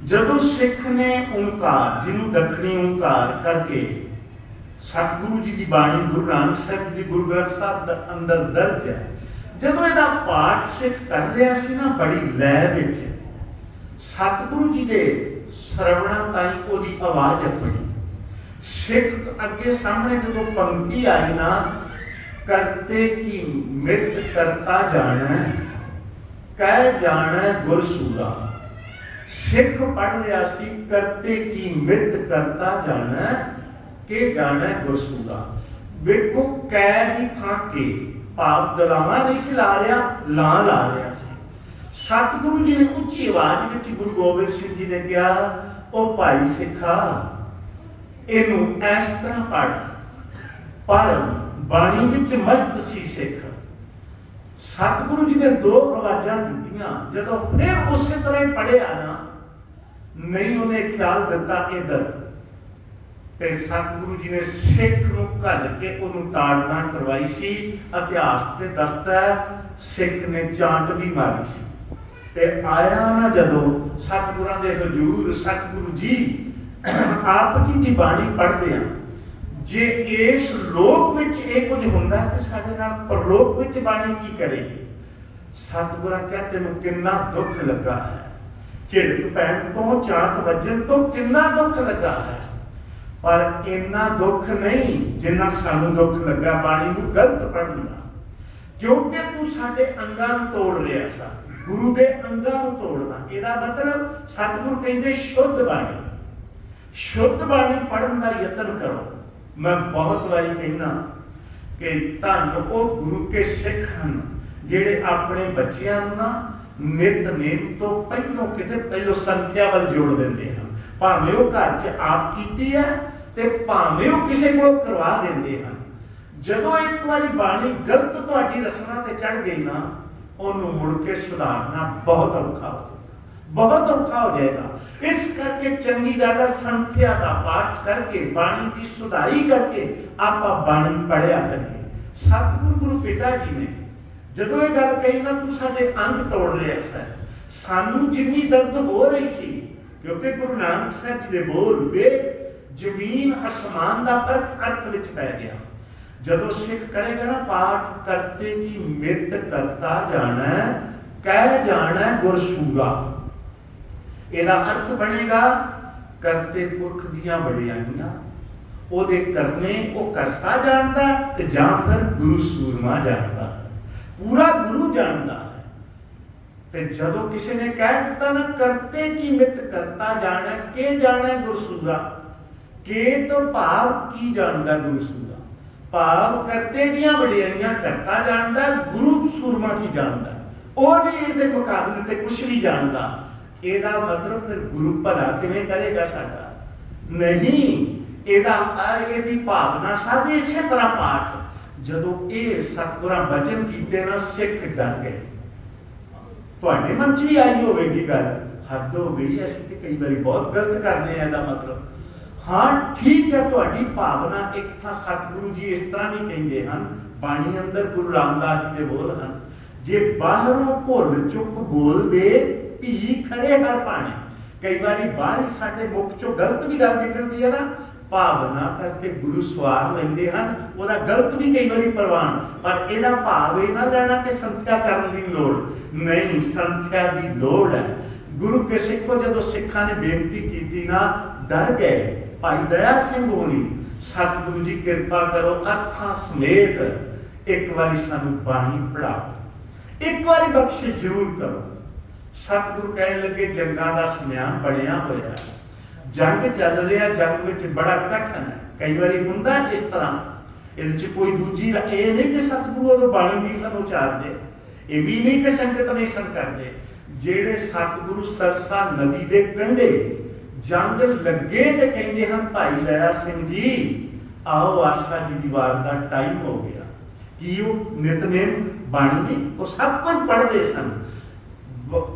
जदों सिख ने ओंकार जिन्हों दखनी ओंकार करके सतगुरु जी की बाणी गुरु नानक साहब जी गुरु ग्रंथ साहब अंदर दर्ज है, जदों इहदा पाठ सिख कर रहा सी ना बड़ी लय विच, सतगुरु जी के श्रवणा ताई ओदी आवाज अपनी सिख अगे सामने जो पंक्ति आई ना, करते की मित करता जाना कह जाना गुरसूरा। सिख पढ़ रहा सी करते की मित करता जाना के जाना गुरसूरा। देखो कह की थां के भाव दलावा नहीं सी ला रहा, ला रहा सी। सतगुरु जी ने उच्ची आवाज में गुरु गोबिंद सिंह जी ने कहा, ओ भाई सिखा इनू इस तरह पढ़, पर बाणी विच मस्त सी सिख। सतगुरु जी ने दो आवाज़ां दित्तियां, जदों फिर उस तरह पढ़िया ना, नहीं उन्हें ख्याल दिता इधर, ते सतगुरु जी ने सिख नूं घल के उन्होंने ताड़ना करवाई सी। इतिहास ते दसदा सिख ने चांट भी मारी सी ते आया ना जदों सतगुरां दे हजूर सतगुरु जी आप जी की बाणी पढ़दे आ, जे इस लोक विच ये कुछ हुंदा ते साडे नाल परलोक विच बाणी की करेगी। सतगुरां कहते तैनूं किन्ना दुख लगा है, झिड़क पैण तो चांट वजन तो किन्ना दुख लगा है, पर इन्ना दुख नहीं जिन्ना सानू दुख लगा बाणी नूं गलत पढ़न दा, क्योंकि तू साडे अंगां नूं तोड़ रहा सा, गुरु दे अंगां नूं तोड़ना। इहदा मतलब सतगुरु कहंदे शुद्ध बाणी, शुद्ध बाणी पढ़न दा यतन करो। मैं बहुत बारी कहना कि धन वो गुरु के सिख हैं जिहड़े अपने बच्चियां नूं ना नितनेम तो पहलों किते पहलों संख्या वाल जोड़ देंदे हैं, भावें वो घर च आप कीती है ते भावें वो किसी को करवा देंदे हैं। जदों एक बारी बाणी गलत तुहाडी रसना ते चढ़ गई ना, उन्होंने मुड़ के सुधारना बहुत औखा हो जाएगा, बहुत औखा हो जाएगा। इस करके चंगी गल है संख्या का पाठ करके बाणी की सुधाई करके आप बाणी पढ़िया करिए। सतगुरु गुरु पिता जी ने जदों ये गल कही ना, तू साडे अंग तोड़ रहा सा, सानू जिन्नी दर्द हो रही सी, क्योंकि गुरु नानक साहब जी के बोल वेख जमीन आसमान का फर्क अर्थ विच पै गया। जदों सिख करेगा ना पाठ करते की मित करता जाना कह जाना गुरसूरा, ਇਹਦਾ अर्थ बनेगा करते पुरख दियां वडियाइयां ਉਹਦੇ करने वो करता जानता ते जां फिर गुरु सूरमा जानता, पूरा गुरु जानता है। ते जदों किसी ने कह दिता ना करते की मित करता जाना के जाना गुरसूरा, के तो भाव की जानता गुरसूरा, भाव करते दियां वडियाइयां करता जानता, गुरु सूरमा की जानता, वो नहीं इसके मुकाबले ते कुछ नहीं जानता। ਇਹਦਾ मतलब फिर गुरु भला किवें करेगा साडा, नहीं ਇਹਦੀ भावना सारी इसे तरह पाठ जदों ये सतगुरां वचन कीते ना सिख डर गए। ਤੁਹਾਡੇ मन च भी आई होगी गल, हद हो गई, असीं ते कई बारी बहुत गलत करने हैं। मतलब हाँ ठीक है, तुहाडी भावना एक था। सतगुरु जी इस तरह भी कहते हैं, बाणी अंदर गुरु रामदास जी के बोल हैं, जे बाहरों भुल चुक बोल दे भी खरे हर पाने। कई बारी बाहर ही साडे मुख चों गलत भी गल निकलती है ना, भावना करके गुरु सवार लेंदे हैं, ओहदा गलत भी कई बारी प्रवान, पर इहदा भाव ये ना लेना कि संथ्या करन दी लोड़ नहीं, संथ्या दी लोड़ है। गुरु के सिखो जदों सिखां ने बेनती की ना, डर गए। भाई दया सिंह होनी, सतगुरु जी कृपा करो अर्थां समेत एक बारी सानू बाणी पढ़ाओ, एक बारी बख्शिश जरूर करो। सतगुरु कहने लगे जंगां दा सम्यान बनया होया, जंग चल रहा, जंग विच बड़ा कठिन है। कई बारी हुंदा इस तरह, इहदे कोई दूजी ये नहीं कि सतगुरु उदों बाणी नहीं सन उचारदे, ये भी नहीं कि संगत नहीं सन करदे। जेड़े सतगुरु सरसा नदी दे कंढे जंग लगे ते कहंदे हन, भाई दया सिंह जी आओ आशा जी दी वार दा टाइम हो गया, कि वो नितनेम बाणी नहीं, वो सब कुछ पढ़ते सन,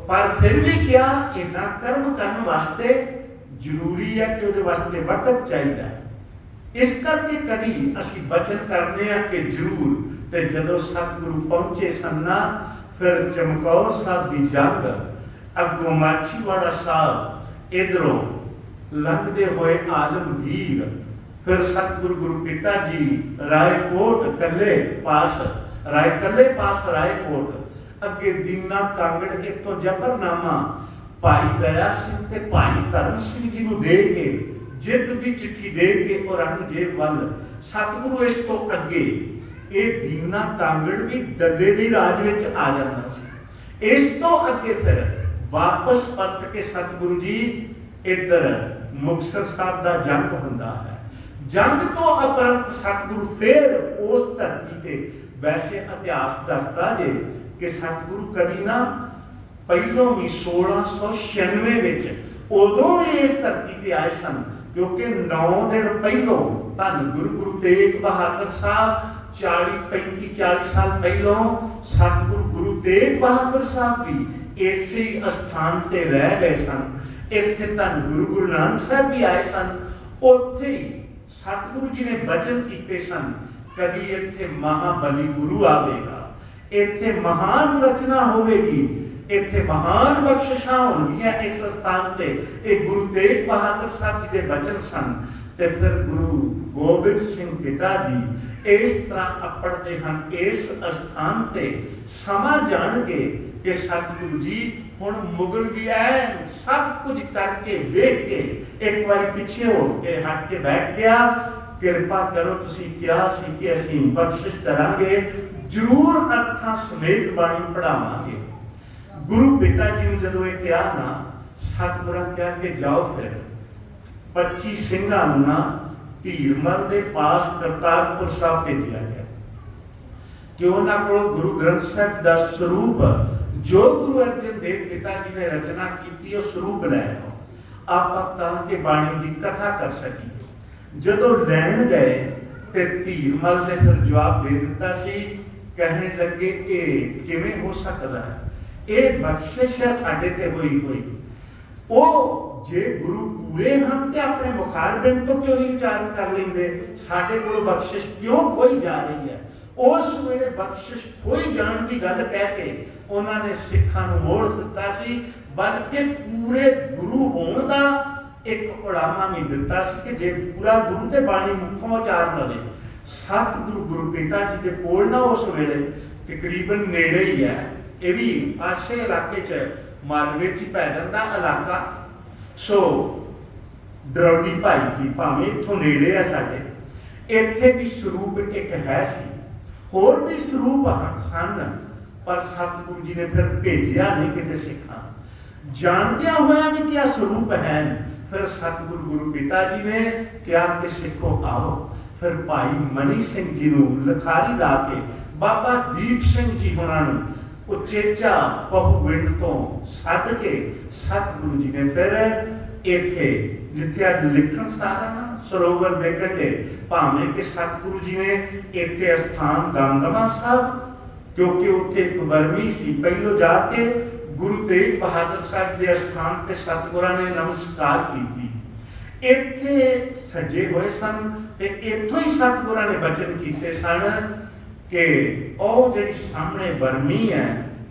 पर फिर भी क्या इन्ना कर्म करने वास्ते जरूरी है कि उहदे वास्ते वक्त चाहिए। इस करके कभी असी बचन करने कि जरूर, ते जदों सतगुरु पहुंचे सन ना, फिर चमकौर साहब की जंग, अगों माछीवाड़ा साहब, इधरों लंघते हुए आलमगीर, फिर सतगुरु गुरु पिता जी रायकोट कल्ले पास, रायकोट, अगे दीना कांगड़, एक तो जफरनामा भाई दया सिंह ते भाई धर्म सिंह जी नूं दे के, जिद दी चिट्ठी दे के औरंगजेब वल। सतगुरु इस तो अगे ये दीना कांगड़ भी डल्ले दी राज विच आ जांदा सी। इस तो अगे फिर वापस परत के सतगुरु जी इधर मुक्तसर साहब दा जंग हुंदा है। जंग तो उपरंत सतगुरु फिर उस धरती ते, वैसे इतिहास दसदा जे कि सतगुरु कदी ना पहलों भी 1696 विच उदों भी इस धरती ते आए सन, क्योंकि 9 दिन पहलों धन गुरु तेग बहादुर साहब 40 साल पहलों सतगुरु गुरु तेग बहादुर साहब भी इसे स्थान ते रह गए सन। इत्थे धन गुरु नानक साहब भी आए सन, उत्थे ही सतगुरु जी ने वचन कीते सन, कदी इत्थे महाबली गुरु आवेगा, इत्थे महान रचना होवेगी, इत्थे महान बख्शिशां होणगीआं इस स्थान ते। ये गुरु तेग बहादुर साहब जी दे वचन सन। ते फिर गुरु गोबिंद सिंह पिता जी इस तरह अपड़ते हैं इस स्थान ते, समा जान के कि सतगुरु जी हुण मुगल भी आए, सब कुछ करके वेख के एक बार पीछे हट के बैठ गया। कृपा करो तुसी क्या सी कि असीं बख्शिश करांगे, जरूर अर्थां समेत बाणी पढ़ावांगे। गुरु पिता जी ने जदों ये कहा ना, सतगुरां कहा कि जाओ फिर 25 ਸਿੰਘਾਂ ਨੂੰ ना भीरमल के पास करतारपुर साहब भेजा गया कि उन्होंने को गुरु ग्रंथ साहब का स्वरूप जो गुरु अर्जन देव पिता जी ने रचना की वो स्वरूप लाया, आप के बाणी की कथा कर सकी। जदों लैन गए तो भीरमल ने फिर जवाब दे दिता सी, कहने लगे ये किवें हो सकता है, ये बख्शिश है साडे ते होई हुई। वो जे गुरु पूरे हम ते अपने मुखारबिंद तो क्यों नहीं उच्चारण कर लेंगे, साडे कोल बख्शिश क्यों खोई जा रही है। उस वेले बख्शिश खोई जान की गल कह के उन्होंने सिखां नूं मोड़ दिता सी, बल्कि पूरे गुरु होने का एक उड़ामा भी दिता सी कि जे पूरा गुरु ते बाणी मुखों उच्चार लवे। सतगुरु गुरु पिता जी के कोल ना उस वेले तकरीबन नेड़े ही है, ये भी पासे इलाके च मालवे च पै जांदा इलाका। सो डरौली भाई की भावें इत्थों नेड़े है साडे, इत्थे भी स्वरूप एक है सी, होर भी स्वरूप सन, पर सतगुरु जी ने फिर भेजिया नहीं किते सिखां, जानदियां होया भी क्या स्वरूप है। फिर सतगुरु गुरु पिता जी ने कहा कि सिखो आओ। फिर भाई मनी सिंह जी नूं लखारी ला के बाबा दीप सिंह जी होना नूं उचेचा बहुविंड तो सद के सतगुरु जी ने फिर इत्थे जिथे अज लिखण सारा ना सरोवर दे कंढे, भावें कि सतगुरु जी ने इत्थे स्थान दमदमा साहब, क्योंकि उत्थे एक वर्मी सी, पहलों जाके गुरु तेग बहादुर साहब के अस्थान ते सतगुरां ने नमस्कार की। इत्थे सजे हुए सन ते इत्थों ही सतगुरां ने वचन कीते सन कि ਉਹ ਜਿਹੜੀ ਸਾਹਮਣੇ ਬਰਮੀ है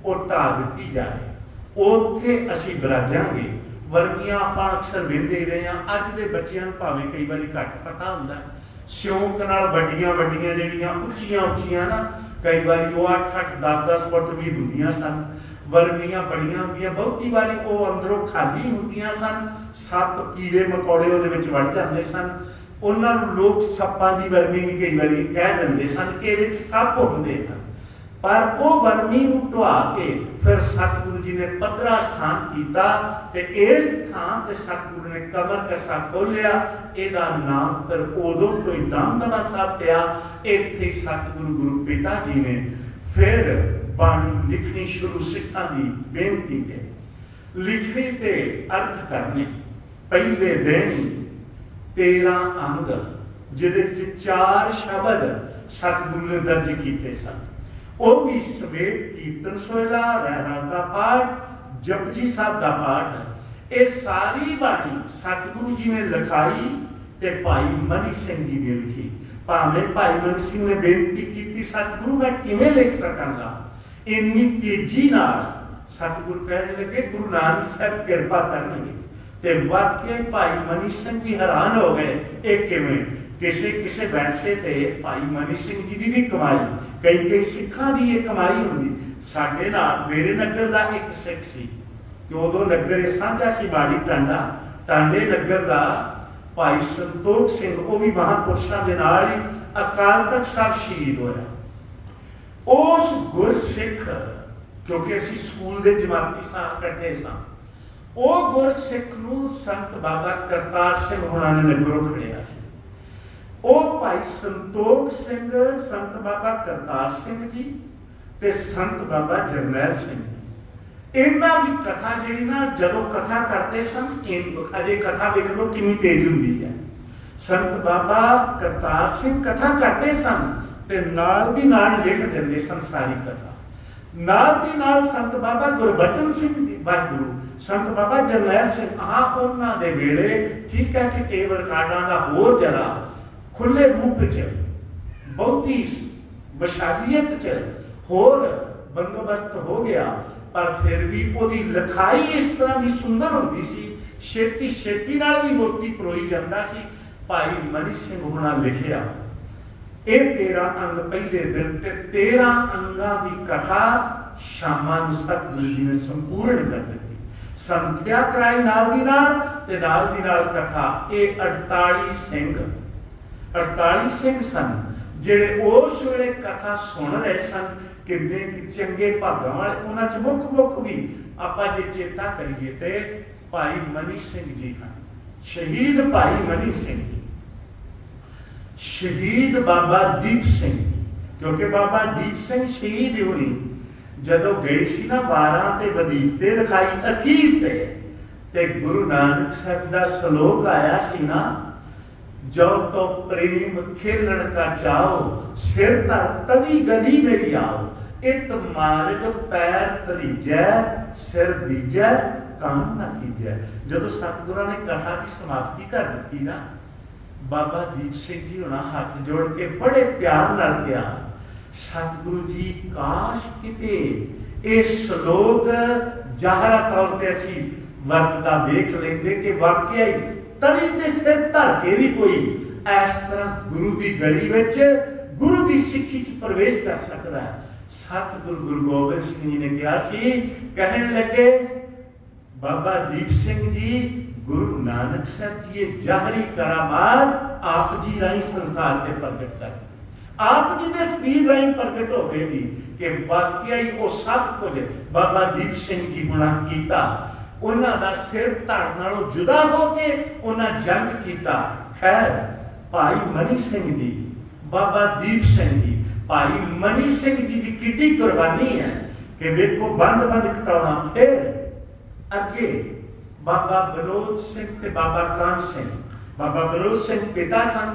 वो ਢਾ ਦਿੱਤੀ जाए, ਉੱਥੇ ਅਸੀਂ ਵਿਰਾਜਾਂਗੇ। ਵਰਮੀਆਂ ਆਪਾਂ ਅਕਸਰ ਵੇਖਦੇ ਰਹੇ ਹਾਂ। ਅੱਜ ਦੇ ਬੱਚਿਆਂ ਨੂੰ ਭਾਵੇਂ ਕਈ ਵਾਰੀ ਘੱਟ ਪਤਾ ਹੁੰਦਾ, ਸਿਉਂਕ ਨਾਲ ਵੱਡੀਆਂ ਵੱਡੀਆਂ ਜਿਹੜੀਆਂ ਉੱਚੀਆਂ ਉੱਚੀਆਂ ਨਾ, ਕਈ ਵਾਰੀ ਉਹ 8-8 10-10 ਫੁੱਟ ਵੀ ਹੁੰਦੀਆਂ ਸਨ। ਵਰਮੀਆਂ ਬੜੀਆਂ ਹੁੰਦੀਆਂ, ਬਹੁਤੀ ਵਾਰੀ ਉਹ ਅੰਦਰੋਂ ਖਾਲੀ ਹੁੰਦੀਆਂ ਸਨ, ਸੱਪ ਕੀੜੇ ਮਕੌੜੇ ਉਹਦੇ ਵਿੱਚ ਵੜ ਜਾਂਦੇ ਸਨ। ਉਹਨਾਂ ਨੂੰ ਲੋਕ ਸੱਪਾਂ ਦੀ ਵਰਮੀ ਵੀ ਕਈ ਵਾਰੀ ਕਹਿ ਦਿੰਦੇ ਸਨ ਕਿ ਇਹਦੇ 'ਚ ਸੱਪ ਹੁੰਦੇ ਹਨ। पर वो वर्मी नूं ढवा के फिर सतगुरु जी ने पद्धरा स्थान किया ते इस स्थान ते सतगुरु ने कमर कसा खोलिया। इहदा नाम फिर उदों तो ही दमदमा साहब पिया। इत्थे सतगुरु गुरु पिता जी ने फिर बाणी लिखनी शुरू, सिखां दी बेनती ते लिखनी ते अर्थ करने। पहले दिन ही 13 अंग जिहदे च 4 शब्द सतगुरु ने दर्ज कीते सन। वो भी सवेत कीर्तन सोहला, रहरास का पाठ, जपजी साहब का पाठ है। ये सारी बाणी सतगुरु जी ने लिखाई ते भाई मनी सिंह जी ने लिखी। भावें भाई मनी सिंह ने बेनती की, सतगुरु मैं किवें लिख सकांगा। इन्नी तेजी नाल सतगुरु कहने लगे गुरु नानक साहब कृपा करनगे। ते वाकई भाई मनी सिंह भी हैरान हो गए, ये किवें। किसे किसे वैसे ते भाई मनी सिंह जी की भी कमाई, कई सिखां की ये कमाई होंगी। साडे नाल मेरे नगर का एक सिख सी कि उदों नगर साझा सी माड़ी टांडा, टांडे नगर का भाई संतोख सिंह, वो भी महापुरुषों के नाल ही अकाल तख्त साहब शहीद होया। उस गुरसिख, क्योंकि असीं स्कूल के जमाती सां इकट्ठे सां, वो गुरसिख नूं संत बाबा करतार सिंह होना ने नगरों खड़िया सी। ਉਹ ਭਾਈ ਸੰਤੋਖ ਸਿੰਘ, ਸੰਤ ਬਾਬਾ ਕਰਤਾਰ ਸਿੰਘ ਜੀ ਤੇ ਸੰਤ ਬਾਬਾ ਜਰਨੈਲ ਸਿੰਘ, ਇਹਨਾਂ ਦੀ ਕਥਾ ਜਿਹੜੀ ਨਾ ਜਦੋਂ ਕਥਾ ਕਰਦੇ ਸਨ, ਅਜੇ ਕਥਾ ਵੇਖ ਲਓ ਕਿੰਨੀ ਤੇਜ਼ ਹੁੰਦੀ ਹੈ। ਸੰਤ ਬਾਬਾ ਕਰਤਾਰ ਸਿੰਘ ਕਥਾ ਕਰਦੇ ਸਨ ਤੇ ਨਾਲ ਦੀ ਨਾਲ ਲਿਖ ਦਿੰਦੇ ਸਨ ਸਾਰੀ ਕਥਾ। ਨਾਲ ਦੀ ਨਾਲ ਸੰਤ ਬਾਬਾ ਗੁਰਬਚਨ ਸਿੰਘ ਜੀ, ਵਾਹਿਗੁਰੂ, ਸੰਤ ਬਾਬਾ ਜਰਨੈਲ ਸਿੰਘ, ਹਾਂ ਉਹਨਾਂ ਦੇ ਵੇਲੇ ਠੀਕ ਹੈ ਕਿ ਟੇਪ ਰਿਕਾਰਡਾਂ ਦਾ ਹੋਰ ਜਰਾ खुले रूप च बहुती विशालियत च होर बंदोबस्त हो गया, पर फिर भी ओदी लिखाई इस तरह की सुंदर होती सी, छेती छेती नाल भी मोती परोई जाता सी। भाई मनी सिंह होना लिखिया ये 13 अंग पहले दिन ते 13 अंगां दी कथा शामां नूं सतगुरु जी ने संपूर्ण कर दी। संध्या कराई नाल दी नाल ते नाल दी नाल कथा। ये 48 सिंह 48 सिंह सन ਜਿਹੜੇ ਉਸ ਵੇਲੇ ਕਥਾ ਸੁਣ ਰਹੇ ਸਨ। ਕਿੰਨੇ ਚੰਗੇ ਭਾਗਾਂ ਵਾਲੇ ਉਹਨਾਂ ਚ ਮੁੱਖ ਵੀ ਆਪਾਂ ਜੇ ਚੇਤਾ ਕਰੀਏ ਤੇ ਭਾਈ ਮਨੀ ਸਿੰਘ ਜੀ ਹਨ। ਸ਼ਹੀਦ ਭਾਈ ਮਨੀ ਸਿੰਘ ਜੀ, ਸ਼ਹੀਦ ਬਾਬਾ ਦੀਪ ਸਿੰਘ ਜੀ, ਕਿਉਂਕਿ ਬਾਬਾ ਦੀਪ ਸਿੰਘ ਸ਼ਹੀਦ ਹੋਣੀ ਜਦੋਂ ਗਏ ਸੀ ਨਾ 12 ਤੇ ਵਧੀਕ ਤੇ ਲਿਖਾਈ ਅਖੀਰ ਤੇ ਗੁਰੂ ਨਾਨਕ ਸਾਹਿਬ ਦਾ ਸ਼ਲੋਕ ਆਇਆ ਸੀ ਨਾ, जो तो प्रेम खेलन का चाओ, सिर धर तवी गली मेरी आओ। इत मार्ग पैर तरीजै, सिर दीजै काम ना कीजै। जदों सतगुरां ने कथा की समाप्ति कर दी ना, बाबा दीप सिंह जी होना हाथ जोड़ के बड़े प्यार नाल कहा, सतगुरु जी काश किते ये श्लोक जाहरा तौर पर असी वरतदा वेख लेंदे कि वाकई तली ते सिर धर के भी कोई इस तरह गुरु की गली विच गुरु की सिक्खी च प्रवेश कर सकता है। सतगुरु गुरु गोबिंद सिंह जी ने कहा सी, कहने लगे बाबा दीप सिंह जी गुरु नानक साहब जी ये जाहरी करामात आप जी राही संसार ते प्रगट कर, आप जी दे स्पीड राही प्रगट हो गई कि वाकई वो सब कुछ बाबा दीप सिंह जी होना कीता। उन्हां दा सिर धड़ नालों जुदा हो के उन्हां जंग कीता। खैर भाई मनी सिंह जी, बाबा दीप सिंह जी, भाई मनी सिंह जी की किड्डी कुर्बानी है कि वेखो बंद कटाउणा। फिर अगे बाबा बलोच सिंह ते बाबा कान सिंह, बाबा बलोच सिंह पिता सन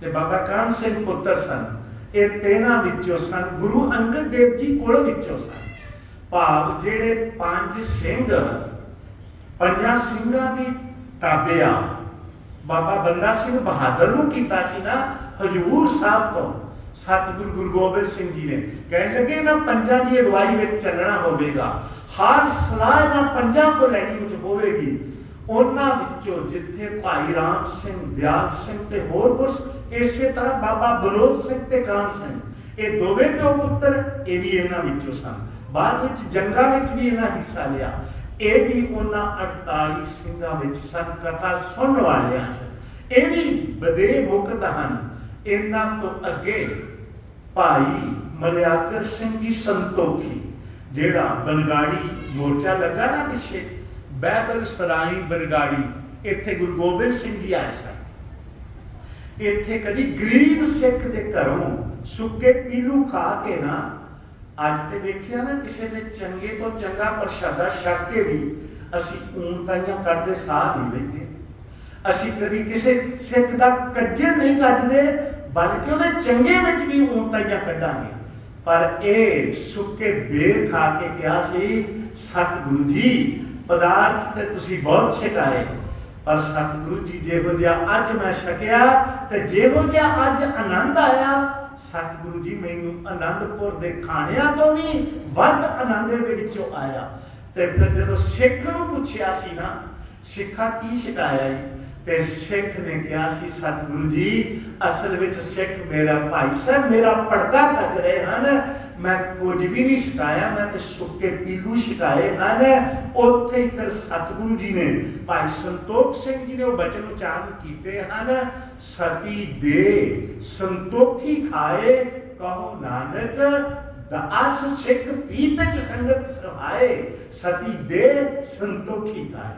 ते बाबा कान सिंह पुत्र सन। ये 13 विचों सन, गुरु अंगद देव जी कोल विचों सन। ਭਾਵ ਜਿਹੜੇ ਪੰਜ ਸਿੰਘ, ਪੰਜਾਂ ਸਿੰਘਾਂ ਦੀ ਤਾਬੇ ਆ ਬਾਬਾ ਬੰਦਾ ਸਿੰਘ ਬਹਾਦਰ ਨੂੰ ਕੀਤਾ ਸੀ ਨਾ ਹਜੂਰ ਸਾਹਿਬ ਤੋਂ ਸਤਿਗੁਰੂ ਗੁਰੂ ਗੋਬਿੰਦ ਸਿੰਘ ਜੀ ਨੇ। ਕਹਿਣ ਲੱਗੇ ਨਾ ਪੰਜਾਂ ਦੀ ਅਗਵਾਈ ਵਿੱਚ ਚੱਲਣਾ ਹੋਵੇਗਾ, ਹਰ ਸਲਾਹ ਇਹਨਾਂ ਪੰਜਾਂ ਕੋ ਲੈਣੀ ਵਿੱਚ ਹੋਵੇਗੀ। ਉਹਨਾਂ ਵਿੱਚੋਂ ਜਿੱਥੇ ਭਾਈ ਰਾਮ ਸਿੰਘ, ਦਿਆਲ ਸਿੰਘ ਤੇ ਹੋਰ ਕੁਛ, ਇਸੇ ਤਰ੍ਹਾਂ ਬਾਬਾ ਬਲੋਚ ਸਿੰਘ ਤੇ ਕਾਨ ਸਿੰਘ, ਇਹ ਦੋਵੇਂ ਪਿਓ ਪੁੱਤਰ, ਇਹ ਵੀ ਇਹਨਾਂ ਵਿੱਚੋਂ ਸਨ। ਬਾਅਦ ਵਿੱਚ ਜੰਗਾਂ ਵਿੱਚ ਵੀ ਇਹਨਾਂ ਹਿੱਸਾ ਲਿਆ। ਇਹ ਵੀ ਉਹਨਾਂ 48 ਸਿੰਘਾਂ ਵਿੱਚ ਸਨ, ਕਥਾ ਸੁਣਨ ਵਾਲਿਆਂ ਚ ਇਹ ਵੀ ਬਦੇ ਮੁਕਤ ਹਨ। ਇਹਨਾਂ ਤੋਂ ਅੱਗੇ ਭਾਈ ਮਲਿਆਕਰ ਸਿੰਘ ਜੀ ਸੰਤੋਖੀ, ਜਿਹੜਾ ਬਨਗਾੜੀ ਮੋਰਚਾ ਲੱਗਾ ਨਾ ਪਿੱਛੇ, ਬਹਿਬਲ ਸਰਾਈ ਬਰਗਾੜੀ, ਇੱਥੇ ਗੁਰੂ ਗੋਬਿੰਦ ਸਿੰਘ ਜੀ ਆਏ ਸਨ। ਇੱਥੇ ਕਦੀ ਗਰੀਬ ਸਿੱਖ ਦੇ ਘਰੋਂ ਸੁੱਕੇ ਪੀਲੂ ਖਾ ਕੇ ਨਾ, ਅੱਜ ਤੇ ਵੇਖਿਆ ਨਾ ਕਿਸੇ ਦੇ ਚੰਗੇ ਤੋਂ ਚੰਗਾ ਪ੍ਰਸ਼ਾਦਾ ਛਕ ਕੇ ਵੀ ਅਸੀਂ ਊਂਤਾਈਆਂ ਕੱਢਦੇ ਸਾਹ ਨਹੀਂ ਲੈਂਦੇ। ਅਸੀਂ ਕਦੀ ਕਿਸੇ ਸਿੱਖ ਦਾ ਕੱਜਣ ਨਹੀਂ ਕੱਜਦੇ, ਬਲਕਿ ਉਹਦੇ ਚੰਗੇ ਵਿੱਚ ਵੀ ਊਂਤਾਈਆਂ ਕੱਢਾਂਗੇ। ਪਰ ਇਹ ਸੁੱਕੇ ਬੇਰ ਖਾ ਕੇ ਕਿਹਾ ਸੀ, ਸਤਿਗੁਰੂ ਜੀ ਪਦਾਰਥ ਤੇ ਤੁਸੀਂ ਬਹੁਤ ਛਕਾਏ, ਪਰ ਸਤਿਗੁਰੂ ਜੀ ਜਿਹੋ ਜਿਹਾ ਅੱਜ ਮੈਂ ਛਕਿਆ ਤੇ ਜਿਹੋ ਜਿਹਾ ਅੱਜ ਆਨੰਦ ਆਇਆ, ਸਤਿਗੁਰੂ ਜੀ ਮੈਨੂੰ ਆਨੰਦਪੁਰ ਦੇ ਖਾਣਿਆਂ ਤੋਂ ਵੀ ਵੱਧ ਆਨੰਦ ਦੇ ਵਿੱਚੋਂ ਆਇਆ। ਤੇ ਫਿਰ ਜਦੋਂ ਸਿੱਖ ਨੂੰ ਪੁੱਛਿਆ ਸੀ ਨਾ, ਸਿੱਖਾ ਕੀ ਛਕਾਇਆ ਜੀ, ਤੇ ਸਿੱਖ ਨੇ ਕਿਹਾ ਸੀ, ਸਤਿਗੁਰੂ ਜੀ ਅਸਲ ਵਿੱਚ ਸਿੱਖ ਮੇਰਾ ਭਾਈ ਸਾਹਿਬ ਮੇਰਾ ਪਰਦਾ ਕੱਜ ਰਹੇ ਹਨ, ਮੈਂ ਕੁਝ ਵੀ ਨਹੀਂ ਛਕਾਇਆ, ਮੈਂ ਤੇ ਸੁੱਕੇ ਪੀਲੂ ਛਕਾਏ ਹਨ। ਉੱਥੇ ਹੀ ਫਿਰ ਸਤਿਗੁਰੂ ਜੀ ਨੇ, ਭਾਈ ਸੰਤੋਖ ਸਿੰਘ ਜੀ ਨੇ ਉਹ ਬਚਨ ਉਚਾਰਨ ਕੀਤੇ ਹਨ, ਸਤੀ ਦੇ ਸੰਤੋਖੀ ਖਾਏ, ਕਹੋ ਨਾਨਕ ਦਸ ਸਿੱਖ ਪੀਪ ਵਿੱਚ ਸੰਗਤ ਸਹਾਏ, ਸਤੀ ਦੇ ਸੰਤੋਖੀ ਖਾਏ।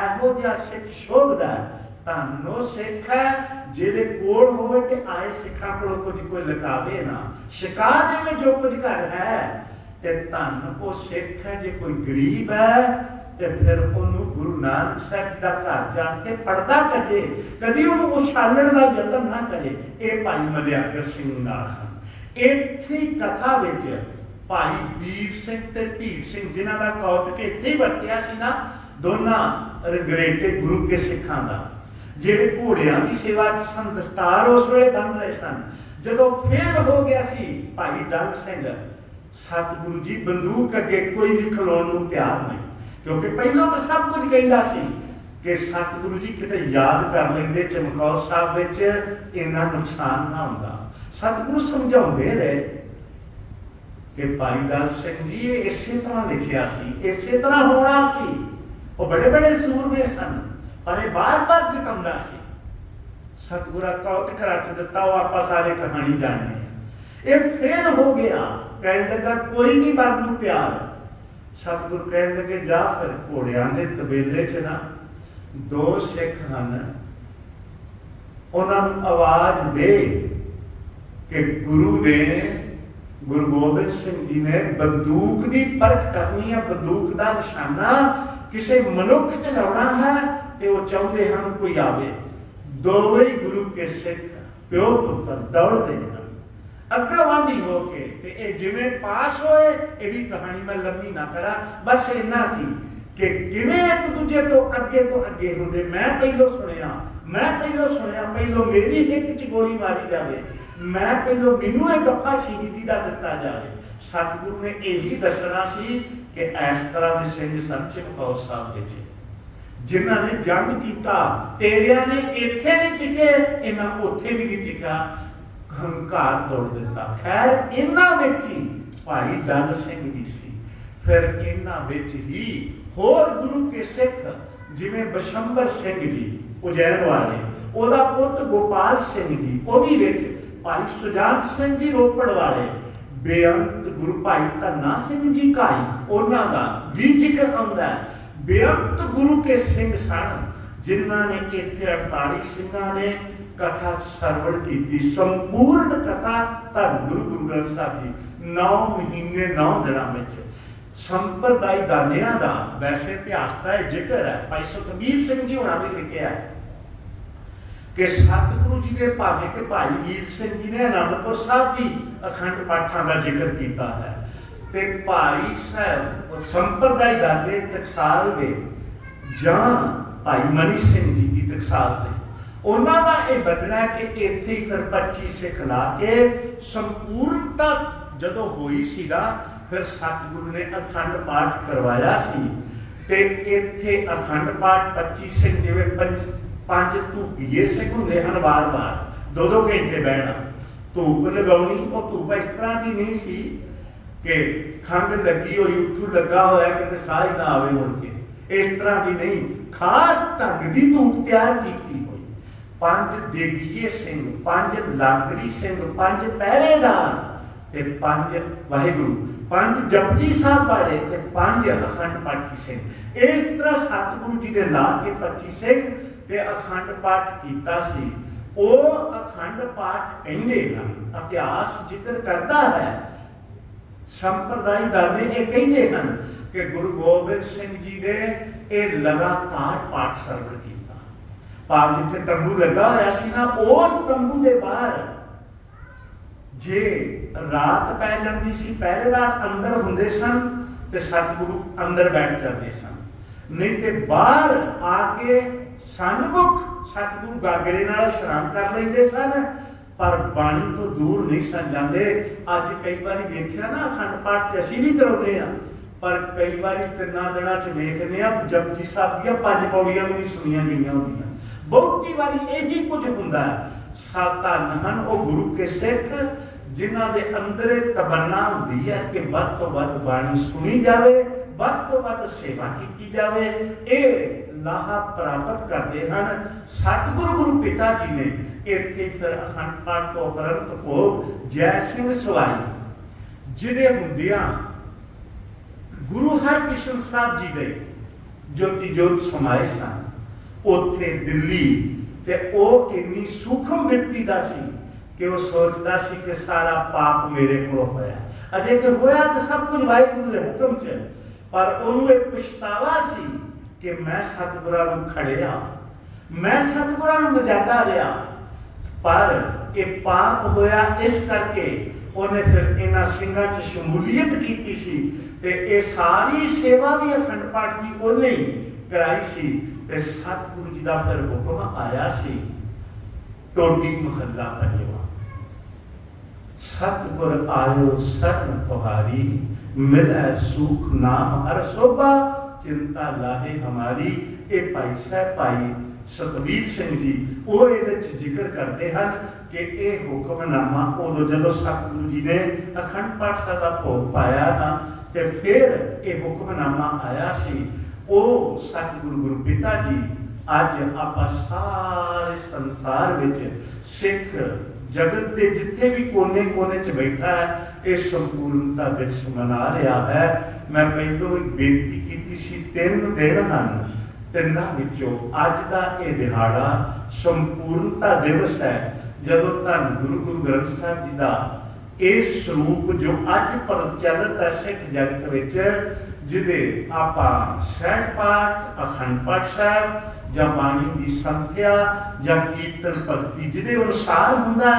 ਇਹੋ ਜਿਹਾ ਸਿੱਖ ਸ਼ੋਭਦਾ, ਧੰਨੋ ਸਿੱਖ ਹੈ ਜਿਹਦੇ ਕੋਲ ਹੋਵੇ ਤੇ ਆਏ ਸਿੱਖਾਂ ਕੋਲੋਂ ਕੁਝ ਕੋਈ ਲੁਕਾਵੇ ਨਾ, ਛਕਾ ਦੇਵੇ ਜੋ ਕੁਝ ਘਰ ਹੈ। ਤੇ ਧੰਨ ਉਹ ਸਿੱਖ ਹੈ ਜੇ ਕੋਈ ਗਰੀਬ ਹੈ ਤੇ ਫਿਰ ਉਹਨੂੰ ਗੁਰੂ ਨਾਨਕ ਸਾਹਿਬ ਦਾ ਘਰ ਜਾਣ ਕੇ ਪੜਦਾ ਕੱਜੇ, ਕਦੀ ਉਹਨੂੰ ਉਛਾਲਣ ਦਾ ਯਤਨ ਨਾ ਕਰੇ। ਇਹ ਭਾਈ ਮਲਿਆਕਰ ਸਿੰਘ ਨਾਲ ਹਨ। ਇੱਥੇ ਕਥਾ ਵਿੱਚ ਭਾਈ ਵੀਰ ਸਿੰਘ ਤੇ ਧੀਰ ਸਿੰਘ, ਜਿਨ੍ਹਾਂ ਦਾ ਕੌਤਕ ਇੱਥੇ ਹੀ ਵਰਤਿਆ ਸੀ ਨਾ, ਦੋਨਾਂ ਰਗਰੇਟੇ ਗੁਰੂ ਕੇ ਸਿੱਖਾਂ ਦਾ, ਜਿਹੜੇ ਘੋੜਿਆਂ ਦੀ ਸੇਵਾ ਚ ਸਨ, ਦਸਤਾਰ ਉਸ ਵੇਲੇ ਬੰਨ ਰਹੇ ਸਨ। ਜਦੋਂ ਫੇਲ ਹੋ ਗਿਆ ਸੀ ਭਾਈ ਡਲ ਸਿੰਘ, ਸਤਿਗੁਰੂ ਜੀ ਬੰਦੂਕ ਅੱਗੇ ਕੋਈ ਵੀ ਖਲੋਣ ਨੂੰ ਤਿਆਰ ਨਹੀਂ, ਕਿਉਂਕਿ ਪਹਿਲਾਂ ਤਾਂ ਸਭ ਕੁਝ ਕਹਿੰਦਾ ਸੀ ਕਿ ਸਤਿਗੁਰੂ ਜੀ ਕਿਤੇ ਯਾਦ ਕਰ ਲੈਂਦੇ ਚਮਕੌਰ ਸਾਹਿਬ ਵਿੱਚ ਇੰਨਾ ਨੁਕਸਾਨ ਨਾ ਹੁੰਦਾ। ਸਤਿਗੁਰੂ ਸਮਝਾਉਂਦੇ ਰਹੇ ਕਿ ਭਾਈ ਡਲ ਸਿੰਘ ਜੀ ਇਹ ਇਸੇ ਤਰ੍ਹਾਂ ਲਿਖਿਆ ਸੀ, ਇਸੇ ਤਰ੍ਹਾਂ ਹੋਣਾ ਸੀ। ਉਹ ਬੜੇ ਬੜੇ ਸੂਰਮੇ ਸਨ, ਪਰ ਇਹ ਬਾਰ-ਬਾਰ ਜਿਤਾਉਂਦਾ ਸੀ। ਸਤਿਗੁਰਾਂ ਕੌਤਕ ਰਚ ਦਿੱਤਾ, ਉਹ ਆਪਾਂ ਸਾਰੇ ਕਹਾਣੀ ਜਾਣਦੇ ਹਾਂ। ਇਹ ਫੇਲ ਹੋ ਗਿਆ, ਕਹਿਣ ਲੱਗਾ ਕੋਈ ਨਹੀਂ ਮਰਨ ਨੂੰ ਤਿਆਰ। ਸਤਿਗੁਰ ਕਹਿਣ ਲੱਗੇ ਜਾ ਫਿਰ ਘੋੜਿਆਂ ਦੇ ਤਬੇਲੇ 'ਚ ਨਾ ਦੋ ਸਿੱਖ ਹਨ, ਉਹਨਾਂ ਨੂੰ ਆਵਾਜ਼ ਦੇ ਕਿ ਗੁਰੂ ਗੋਬਿੰਦ ਸਿੰਘ ਜੀ ਨੇ ਬੰਦੂਕ ਦੀ ਪਰਖ ਕਰਨੀ ਹੈ, ਬੰਦੂਕ ਦਾ ਨਿਸ਼ਾਨਾ ਕਿਸੇ ਮਨੁੱਖ 'ਚ ਲਾਉਣਾ ਹੈ ਤੇ ਉਹ ਚਾਹੁੰਦੇ ਹਨ ਕੋਈ ਆਵੇ। ਦੋਵੇਂ ਗੁਰੂ ਕੇ ਸਿੱਖ ਪਿਓ ਪੁੱਤਰ ਦੌੜਦੇ ਹਨ ਅਗਵਾਂਢੀ ਹੋ ਕੇ, ਤੇ ਇਹ ਜਿਵੇਂ ਪਾਸ ਹੋਏ, ਇਹ ਵੀ ਕਹਾਣੀ ਮੈਂ ਲੰਮੀ ਨਾ ਕਰਾਂ, ਬਸ ਇੰਨਾ ਕੀ ਕਿ ਕਿਵੇਂ ਇੱਕ ਦੂਜੇ ਤੋਂ ਅੱਗੇ ਹੁੰਦੇ। ਮੈਂ ਪਹਿਲੋਂ ਸੁਣਿਆ ਪਹਿਲੋਂ ਮੇਰੀ ਹਿੱਕ 'ਚ ਗੋਲੀ ਮਾਰੀ ਜਾਵੇ, ਮੈਂ ਪਹਿਲੋਂ ਮੈਨੂੰ ਇਹ ਗੱਫਾ ਸ਼ਹੀਦੀ ਦਾ ਦਿੱਤਾ ਜਾਵੇ। ਸਤਿਗੁਰੂ ਨੇ ਇਹੀ ਦੱਸਣਾ ਸੀ ਕਿ ਇਸ ਤਰ੍ਹਾਂ ਦੇ ਸਿੰਘ ਸਨ ਚਮਕੌਰ ਸਾਹਿਬ ਵਿੱਚ, ਜਿਨ੍ਹਾਂ ਨੇ ਜੰਗ ਕੀਤਾ। ਤੇਰਿਆਂ ਨੇ ਇੱਥੇ ਨਹੀਂ ਟਿਕੇ, ਇਹਨਾਂ ਉੱਥੇ ਵੀ ਨਹੀਂ ਟਿਕਾ, ਹੰਕਾਰ ਤੋੜ ਦਿੱਤਾ। ਖੈਰ ਇਹਨਾਂ ਵਿੱਚ ਹੀ ਭਾਈ ਡਲ ਸਿੰਘ ਵੀ ਸੀ। ਫਿਰ ਇਹਨਾਂ ਵਿੱਚ ਹੀ ਹੋਰ ਗੁਰੂ ਕੇ ਸਿੱਖ ਜਿਵੇਂ ਬਸ਼ੰਬਰ ਸਿੰਘ ਜੀ ਉਜੈਨ ਵਾਲੇ, ਉਹਦਾ ਪੁੱਤ ਗੋਪਾਲ ਸਿੰਘ ਜੀ ਉਹ ਵੀ ਵਿੱਚ, ਭਾਈ ਸੁਜਾਨ ਸਿੰਘ ਜੀ ਰੋਪੜ ਵਾਲੇ, ਬੇਅੰਤ ਗੁਰੂ ਭਾਈ ਧੰਨਾ ਸਿੰਘ ਜੀ ਕਾਈ, ਉਹਨਾਂ ਦਾ ਵੀ ਜ਼ਿਕਰ ਆਉਂਦਾ ਹੈ। ਬੇਅੰਤ ਗੁਰੂ ਕੇ ਸਿੰਘ ਸਨ, ਜਿਨ੍ਹਾਂ ਨੇ ਇੱਥੇ 48 ਸਿੰਘਾਂ ਨੇ ਕਥਾ ਸਰਵਣ ਕੀਤੀ, ਸੰਪੂਰਨ ਕਥਾ ਧੰਨ ਗੁਰੂ ਗ੍ਰੰਥ ਸਾਹਿਬ ਜੀ 9 ਮਹੀਨੇ 9 ਦਿਨਾਂ ਵਿੱਚ। ਸੰਪਰਦਾਇ ਦਾਨਿਆਂ ਦਾ ਵੈਸੇ ਇਤਿਹਾਸ ਦਾ ਇਹ ਜ਼ਿਕਰ ਹੈ, ਭਾਈ ਸੁਖਬੀਰ ਸਿੰਘ ਜੀ ਹੋਣਾ ਵੀ ਲਿਖਿਆ ਹੈ ਕਿ ਸਤਿਗੁਰੂ ਜੀ ਦੇ ਭਾਵੇਂ ਕਿ ਭਾਈ ਵੀਰ ਸਿੰਘ ਜੀ ਨੇ ਅਨੰਦਪੁਰ ਸਾਹਿਬ ਵੀ ਅਖੰਡ ਪਾਠਾਂ ਦਾ ਜ਼ਿਕਰ ਕੀਤਾ ਹੈ। ਤੇ ਭਾਈ ਸਾਹਿਬ ਸੰਪਰਦਾਇ ਦਾਦੇ ਟਕਸਾਲ ਦੇ ਜਾਂ ਭਾਈ ਮਨੀ ਸਿੰਘ ਜੀ ਦੀ ਟਕਸਾਲ ਦੇ ਉਹਨਾਂ ਦਾ ਇਹ ਬਦਲਾ ਕਿ ਇੱਥੇ ਹੀ ਫਿਰ 25 ਸਿੱਖ ਲਾ ਕੇ ਸੰਪੂਰਨਤਾ ਜਦੋਂ ਹੋਈ ਸੀਗਾ ਫਿਰ ਸਤਿਗੁਰੂ ਨੇ ਅਖੰਡ ਪਾਠ ਕਰਵਾਇਆ ਸੀ ਤੇ ਇੱਥੇ ਅਖੰਡ ਪਾਠ 25 ਸਿੰਘ ਜਿਵੇਂ ਪੰਜ ਧੂਪੀਏ ਸਿੰਘ ਹੁੰਦੇ ਹਨ ਵਾਰ-ਵਾਰ 2-2 ਘੰਟੇ ਬਹਿਣਾ ਧੂਪ ਲਗਾਉਣੀ ਉਹ ਧੂਪ ਇਸ ਤਰ੍ਹਾਂ ਦੀ ਨਹੀਂ ਸੀ ਕਿ ਖੰਡ ਲੱਗੀ ਹੋਈ ਉੱਥੋਂ ਲੱਗਾ ਹੋਇਆ ਕਿਤੇ ਸਾਹ ਹੀ ਨਾ ਆਵੇ ਮੁੜ ਕੇ ਇਸ ਤਰ੍ਹਾਂ ਦੀ ਨਹੀਂ ਖਾਸ ਢੰਗ ਦੀ ਧੂਪ ਤਿਆਰ ਕੀਤੀ ਹੋਈ 5 ਦੇਗੀਏ ਸਿੰਘ 5 ਲਾਂਗਰੀ ਸਿੰਘ 5 ਪਹਿਰੇਦਾਰ ਤੇ 5 ਵਾਹਿਗੁਰੂ 5 ਜਪਜੀ ਸਾਹਿਬ ਵਾਲੇ ਤੇ 5 ਅਖੰਡ ਪਾਠੀ ਸਿੰਘ ਇਸ ਤਰ੍ਹਾਂ ਸਤਿਗੁਰੂ ਜੀ ਨੇ ਲਾ ਕੇ 25 ਸਿੰਘ ਤੇ ਅਖੰਡ ਪਾਠ ਕੀਤਾ ਸੀ ਉਹ ਅਖੰਡ ਪਾਠ ਕਹਿੰਦੇ ਹਨ ਇਤਿਹਾਸ ਜ਼ਿਕਰ ਕਰਦਾ ਹੈ ਸੰਪਰਦਾਇ ਦਾਦੇ ਇਹ ਕਹਿੰਦੇ ਹਨ ਕਿ ਗੁਰੂ ਗੋਬਿੰਦ ਸਿੰਘ ਜੀ ਨੇ ਇਹ ਲਗਾਤਾਰ ਪਾਠ ਸਰਵਣ ਕੀਤਾ ਭਾਵ ਜਿੱਥੇ ਤੰਬੂ ਲੱਗਾ ਹੋਇਆ ਸੀ ਨਾ ਉਸ ਤੰਬੂ ਦੇ ਬਾਹਰ ਜੇ ਰਾਤ ਪੈ ਜਾਂਦੀ ਸੀ ਪਹਿਰੇਦਾਰ ਅੰਦਰ ਹੁੰਦੇ ਸਨ ਤੇ ਸਤਿਗੁਰੂ ਅੰਦਰ ਬੈਠ ਜਾਂਦੇ ਸਨ ਨਹੀਂ ਤੇ ਬਾਹਰ ਆ ਕੇ ਸਨਮੁਖ ਸਤਿਗੁਰੂ ਗਾਗਰੇ ਨਾਲ ਇਸ਼ਨਾਨ ਕਰ ਲੈਂਦੇ ਸਨ ਪਰ ਬਾਣੀ ਤੋਂ ਦੂਰ ਨਹੀਂ ਸਨ ਜਾਂਦੇ ਅੱਜ ਕਈ ਵਾਰੀ ਵੇਖਿਆ ਨਾ ਅਖੰਡ ਪਾਠ ਤੇ ਅਸੀਂ ਵੀ ਕਰਾਉਂਦੇ ਆ ਪਰ ਕਈ ਵਾਰੀ 3 ਦਿਨਾਂ ਚ ਵੇਖਦੇ ਆ ਜਪਜੀ ਸਾਹਿਬ ਦੀਆਂ 5 ਪੌੜੀਆਂ ਵੀ ਨਹੀਂ ਸੁਣੀਆਂ ਗਈਆਂ ਹੁੰਦੀਆਂ ਬਹੁਤੀ ਵਾਰੀ ਇਹੀ ਕੁਝ ਹੁੰਦਾ ਹੈ ਧੰਨ ਉਹ ਗੁਰੂ ਕੇ ਸਿੱਖ ਜਿਨ੍ਹਾਂ ਦੇ ਅੰਦਰ ਇਹ ਤਮੰਨਾ ਹੁੰਦੀ ਹੈ ਕਿ ਵੱਧ ਤੋਂ ਵੱਧ ਬਾਣੀ ਸੁਣੀ ਜਾਵੇ ਵੱਧ ਤੋਂ ਵੱਧ ਸੇਵਾ ਕੀਤੀ ਜਾਵੇ ਇਹ ਲਾਹਾ ਪ੍ਰਾਪਤ ਕਰਦੇ ਹਨ ਸਤਿਗੁਰੂ ਗੁਰੂ ਪਿਤਾ ਜੀ ਨੇ ਇੱਥੇ ਫਿਰ ਅਖੰਡ ਪਾਠ ਤੋਂ ਉਪਰੰਤ ਭੋਗ ਜੈ ਸਿੰਘ ਸਵਾਈ ਜਿਹਦੇ ਹੁੰਦਿਆਂ ਗੁਰੂ ਹਰਕ੍ਰਿਸ਼ਨ ਸਾਹਿਬ ਜੀ ਦੇ ਜੋਤੀ ਜੋਤ ਸਮਾਏ ਸਨ ਉੱਥੇ ਦਿੱਲੀ ਤੇ ਉਹ ਇੰਨੀ ਸੂਖਮ ਬਿਰਤੀ ਦਾ ਸੀ ਕਿ ਉਹ ਸੋਚਦਾ ਸੀ ਕਿ ਸਾਰਾ ਪਾਪ ਮੇਰੇ ਕੋਲ ਹੋਇਆ ਅਜੇ ਕਿ ਹੋਇਆ ਤਾਂ ਸਭ ਕੁਝ ਵਾਹਿਗੁਰੂ ਦੇ ਹੁਕਮ 'ਚ ਪਰ ਉਹਨੂੰ ਇਹ ਪਛਤਾਵਾ ਸੀ ਕਿ ਮੈਂ ਸਤਿਗੁਰਾਂ ਨੂੰ ਖੜਿਆ ਮੈਂ ਸਤਿਗੁਰਾਂ ਨੂੰ ਮਜਾਦਾ ਰਿਹਾ ਪਰ ਇਹ ਪਾਪ ਹੋਇਆ ਇਸ ਕਰਕੇ ਉਹਨੇ ਫਿਰ ਇਹਨਾਂ ਸਿੰਘਾਂ 'ਚ ਸ਼ਮੂਲੀਅਤ ਕੀਤੀ ਸੀ ਤੇ ਇਹ ਸਾਰੀ ਸੇਵਾ ਵੀ ਅਖੰਡ ਪਾਠ ਦੀ ਉਹਨੇ ਹੀ ਕਰਾਈ ਸੀ ਤੇ ਸਤਿਗੁਰੂ ਜੀ ਦਾ ਫਿਰ ਹੁਕਮ ਆਇਆ ਸੀ ਟੋਡੀ ਮਹੱਲਾ ਪੰਜਵਾਂ ਸਤਿਗੁਰ ਆਇਓ ਸਰਨ ਤੁਹਾਰੀ ਮਿਲੈ ਸੁਖ ਨਾਮ ਹਰ ਸੋਭਾ ਚਿੰਤਾ ਲਾਹੇ ਹਮਾਰੀ ਇਹ ਭਾਈ ਸਾਹਿਬ ਭਾਈ ਸਤਵੀਰ ਸਿੰਘ ਜੀ ਉਹ ਇਹਦੇ ਚ ਜ਼ਿਕਰ ਕਰਦੇ ਹਨ ਕਿ ਇਹ ਹੁਕਮਨਾਮਾ ਉਦੋਂ ਜਦੋਂ ਸਤਿਗੁਰੂ ਜੀ ਨੇ ਅਖੰਡ ਪਾਠ ਸਾਹਿਬ ਦਾ ਭੋਗ ਪਾਇਆ ਨਾ ਤੇ ਫਿਰ ਇਹ ਹੁਕਮਨਾਮਾ ਆਇਆ ਸੀ ਉਹ ਸਤਿਗੁਰੂ ਗੁਰੂ ਪਿਤਾ ਜੀ ਅੱਜ ਆਪਾਂ ਸਾਰੇ ਸੰਸਾਰ ਵਿੱਚ ਸਿੱਖ ਜਗਤ ਦੇ ਜਿੱਥੇ ਵੀ ਕੋਨੇ-ਕੋਨੇ 'ਚ ਬੈਠਾ ਹੈ ਇਹ ਸੰਪੂਰਨਤਾ ਦਿਵਸ ਮਨਾ ਰਿਹਾ ਹੈ ਮੈਂ ਪਹਿਲੋਂ ਵੀ ਬੇਨਤੀ ਕੀਤੀ ਸੀ 3 ਦਿਨ ਹਨ ਤਿੰਨਾਂ ਵਿੱਚੋਂ ਅੱਜ ਦਾ ਇਹ ਦਿਹਾੜਾ ਸੰਪੂਰਨਤਾ ਦਿਵਸ ਹੈ ਜਦੋਂ ਧੰਨ ਗੁਰੂ ਗ੍ਰੰਥ ਸਾਹਿਬ ਜੀ ਦਾ ਇਹ ਸਰੂਪ ਜੋ ਅੱਜ ਪ੍ਰਚਲਿਤ ਹੈ ਸਿੱਖ ਜਗਤ ਵਿੱਚ ਜਿਹਦੇ ਆਪਾਂ ਸਹਿਜ ਪਾਠ ਅਖੰਡ ਪਾਠ ਸਾਹਿਬ ਜਾਂ ਬਾਣੀ ਦੀ ਸੰਥਿਆ ਜਾਂ ਕੀਰਤਨ ਭਗਤੀ ਜਿਹਦੇ ਅਨੁਸਾਰ ਹੁੰਦਾ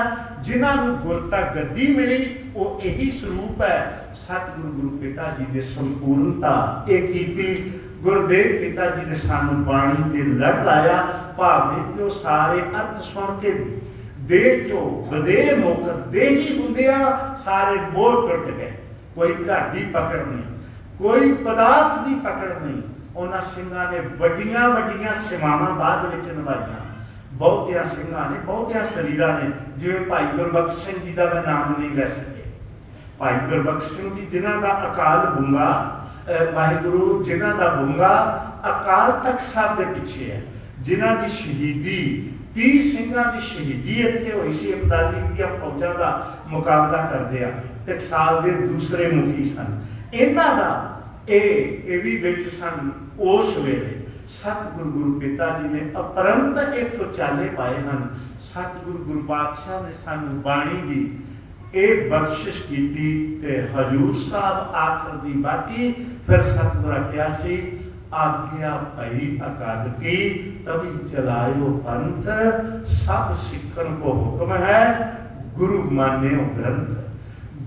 ਜਿਨ੍ਹਾਂ ਨੂੰ ਗੁਰਤਾ ਗੱਦੀ ਮਿਲੀ ਉਹ ਇਹੀ ਸਰੂਪ ਹੈ ਸਤਿਗੁਰੂ ਗੁਰੂ ਪਿਤਾ ਜੀ ਦੇ ਸੰਪੂਰਨਤਾ ਇਹ ਕੀਤੀ ਗੁਰਦੇਵ ਪਿਤਾ ਜੀ ਨੇ ਸਾਨੂੰ ਬਾਣੀ ਦੇ ਲੜ ਲਾਇਆ ਭਾਵੇਂ ਕਿ ਉਹ ਸਾਰੇ ਅਰਥ ਸੁਣ ਕੇ ਦੇਹ ਚੋਂ ਬਦੇ ਮੁਕਤ ਦੇਹੀ ਹੁੰਦਿਆਂ ਸਾਰੇ ਮੋਹ ਟੁੱਟ ਗਏ ਕੋਈ ਘਰ ਦੀ ਪਕੜ ਨਹੀਂ ਕੋਈ ਪਦਾਰਥ ਦੀ ਪਕੜ ਨਹੀਂ ਉਹਨਾਂ ਸਿੰਘਾਂ ਨੇ ਵੱਡੀਆਂ ਵੱਡੀਆਂ ਸੇਵਾਵਾਂ ਬਾਅਦ ਵਿੱਚ ਨਿਭਾਈਆਂ ਬਹੁਤਿਆਂ ਸਿੰਘਾਂ ਨੇ ਬਹੁਤਿਆਂ ਸਰੀਰਾਂ ਨੇ ਜਿਵੇਂ ਭਾਈ ਗੁਰਬਖਸ਼ ਸਿੰਘ ਜੀ ਦਾ ਮੈਂ ਨਾਮ ਨਹੀਂ ਲੈ ਸਕੇ ਭਾਈ ਗੁਰਬਖਸ਼ ਸਿੰਘ ਜੀ ਜਿਨ੍ਹਾਂ ਦਾ ਅਕਾਲ ਬੁੰਗਾ ਵਾਹਿਗੁਰੂ ਜਿਨ੍ਹਾਂ ਦਾ ਬੁੰਗਾ ਅਕਾਲ ਤਖਤ ਸਾਹਿਬ ਦੇ ਪਿੱਛੇ ਹੈ ਜਿਨ੍ਹਾਂ ਦੀ ਸ਼ਹੀਦੀ 30 ਸਿੰਘਾਂ ਦੀ ਸ਼ਹੀਦੀ ਇੱਥੇ ਹੋਈ ਸੀ ਅਬਦਾਲੀ ਦੀਆਂ ਫੌਜਾਂ ਦਾ ਮੁਕਾਬਲਾ ਕਰਦੇ ਆ ਟਕਸਾਲ ਦੇ ਦੂਸਰੇ ਮੁਖੀ ਸਨ ਇਹਨਾਂ ਦਾ ਇਹ ਵੀ ਵਿੱਚ ਸਨ ਉਸ ਵੇਲੇ ਸਤਿਗੁਰੂ ਗੁਰੂ ਪਿਤਾ ਜੀ ਨੇ ਅਪਰੰਤ ਇੱਕ ਤੋਂ ਚਾਲੇ ਪਾਏ ਹਨ ਸਤਿਗੁਰੂ ਗੁਰੂ ਪਾਤਸ਼ਾਹ ਨੇ ਸਾਨੂੰ ਬਾਣੀ ਦੀ ਇਹ ਬਖਸ਼ਿਸ਼ ਕੀਤੀ ਤੇ ਹਜੂਰ ਸਾਹਿਬ ਆਖਰ ਦੀ ਬਾਕੀ ਫਿਰ ਸਤਿਗੁਰਾਂ ਕਿਹਾ ਸੀ ਆਗਿਆ ਭਈ ਅਕਾਲ ਕੀ ਤभी ਚਲਾਇਓ ਪੰਥ ਸਭ ਸਿੱਖਣ ਕੋ ਹੁਕਮ ਹੈ ਗੁਰੂ ਮਾਨਿਓ ਗ੍ਰੰਥ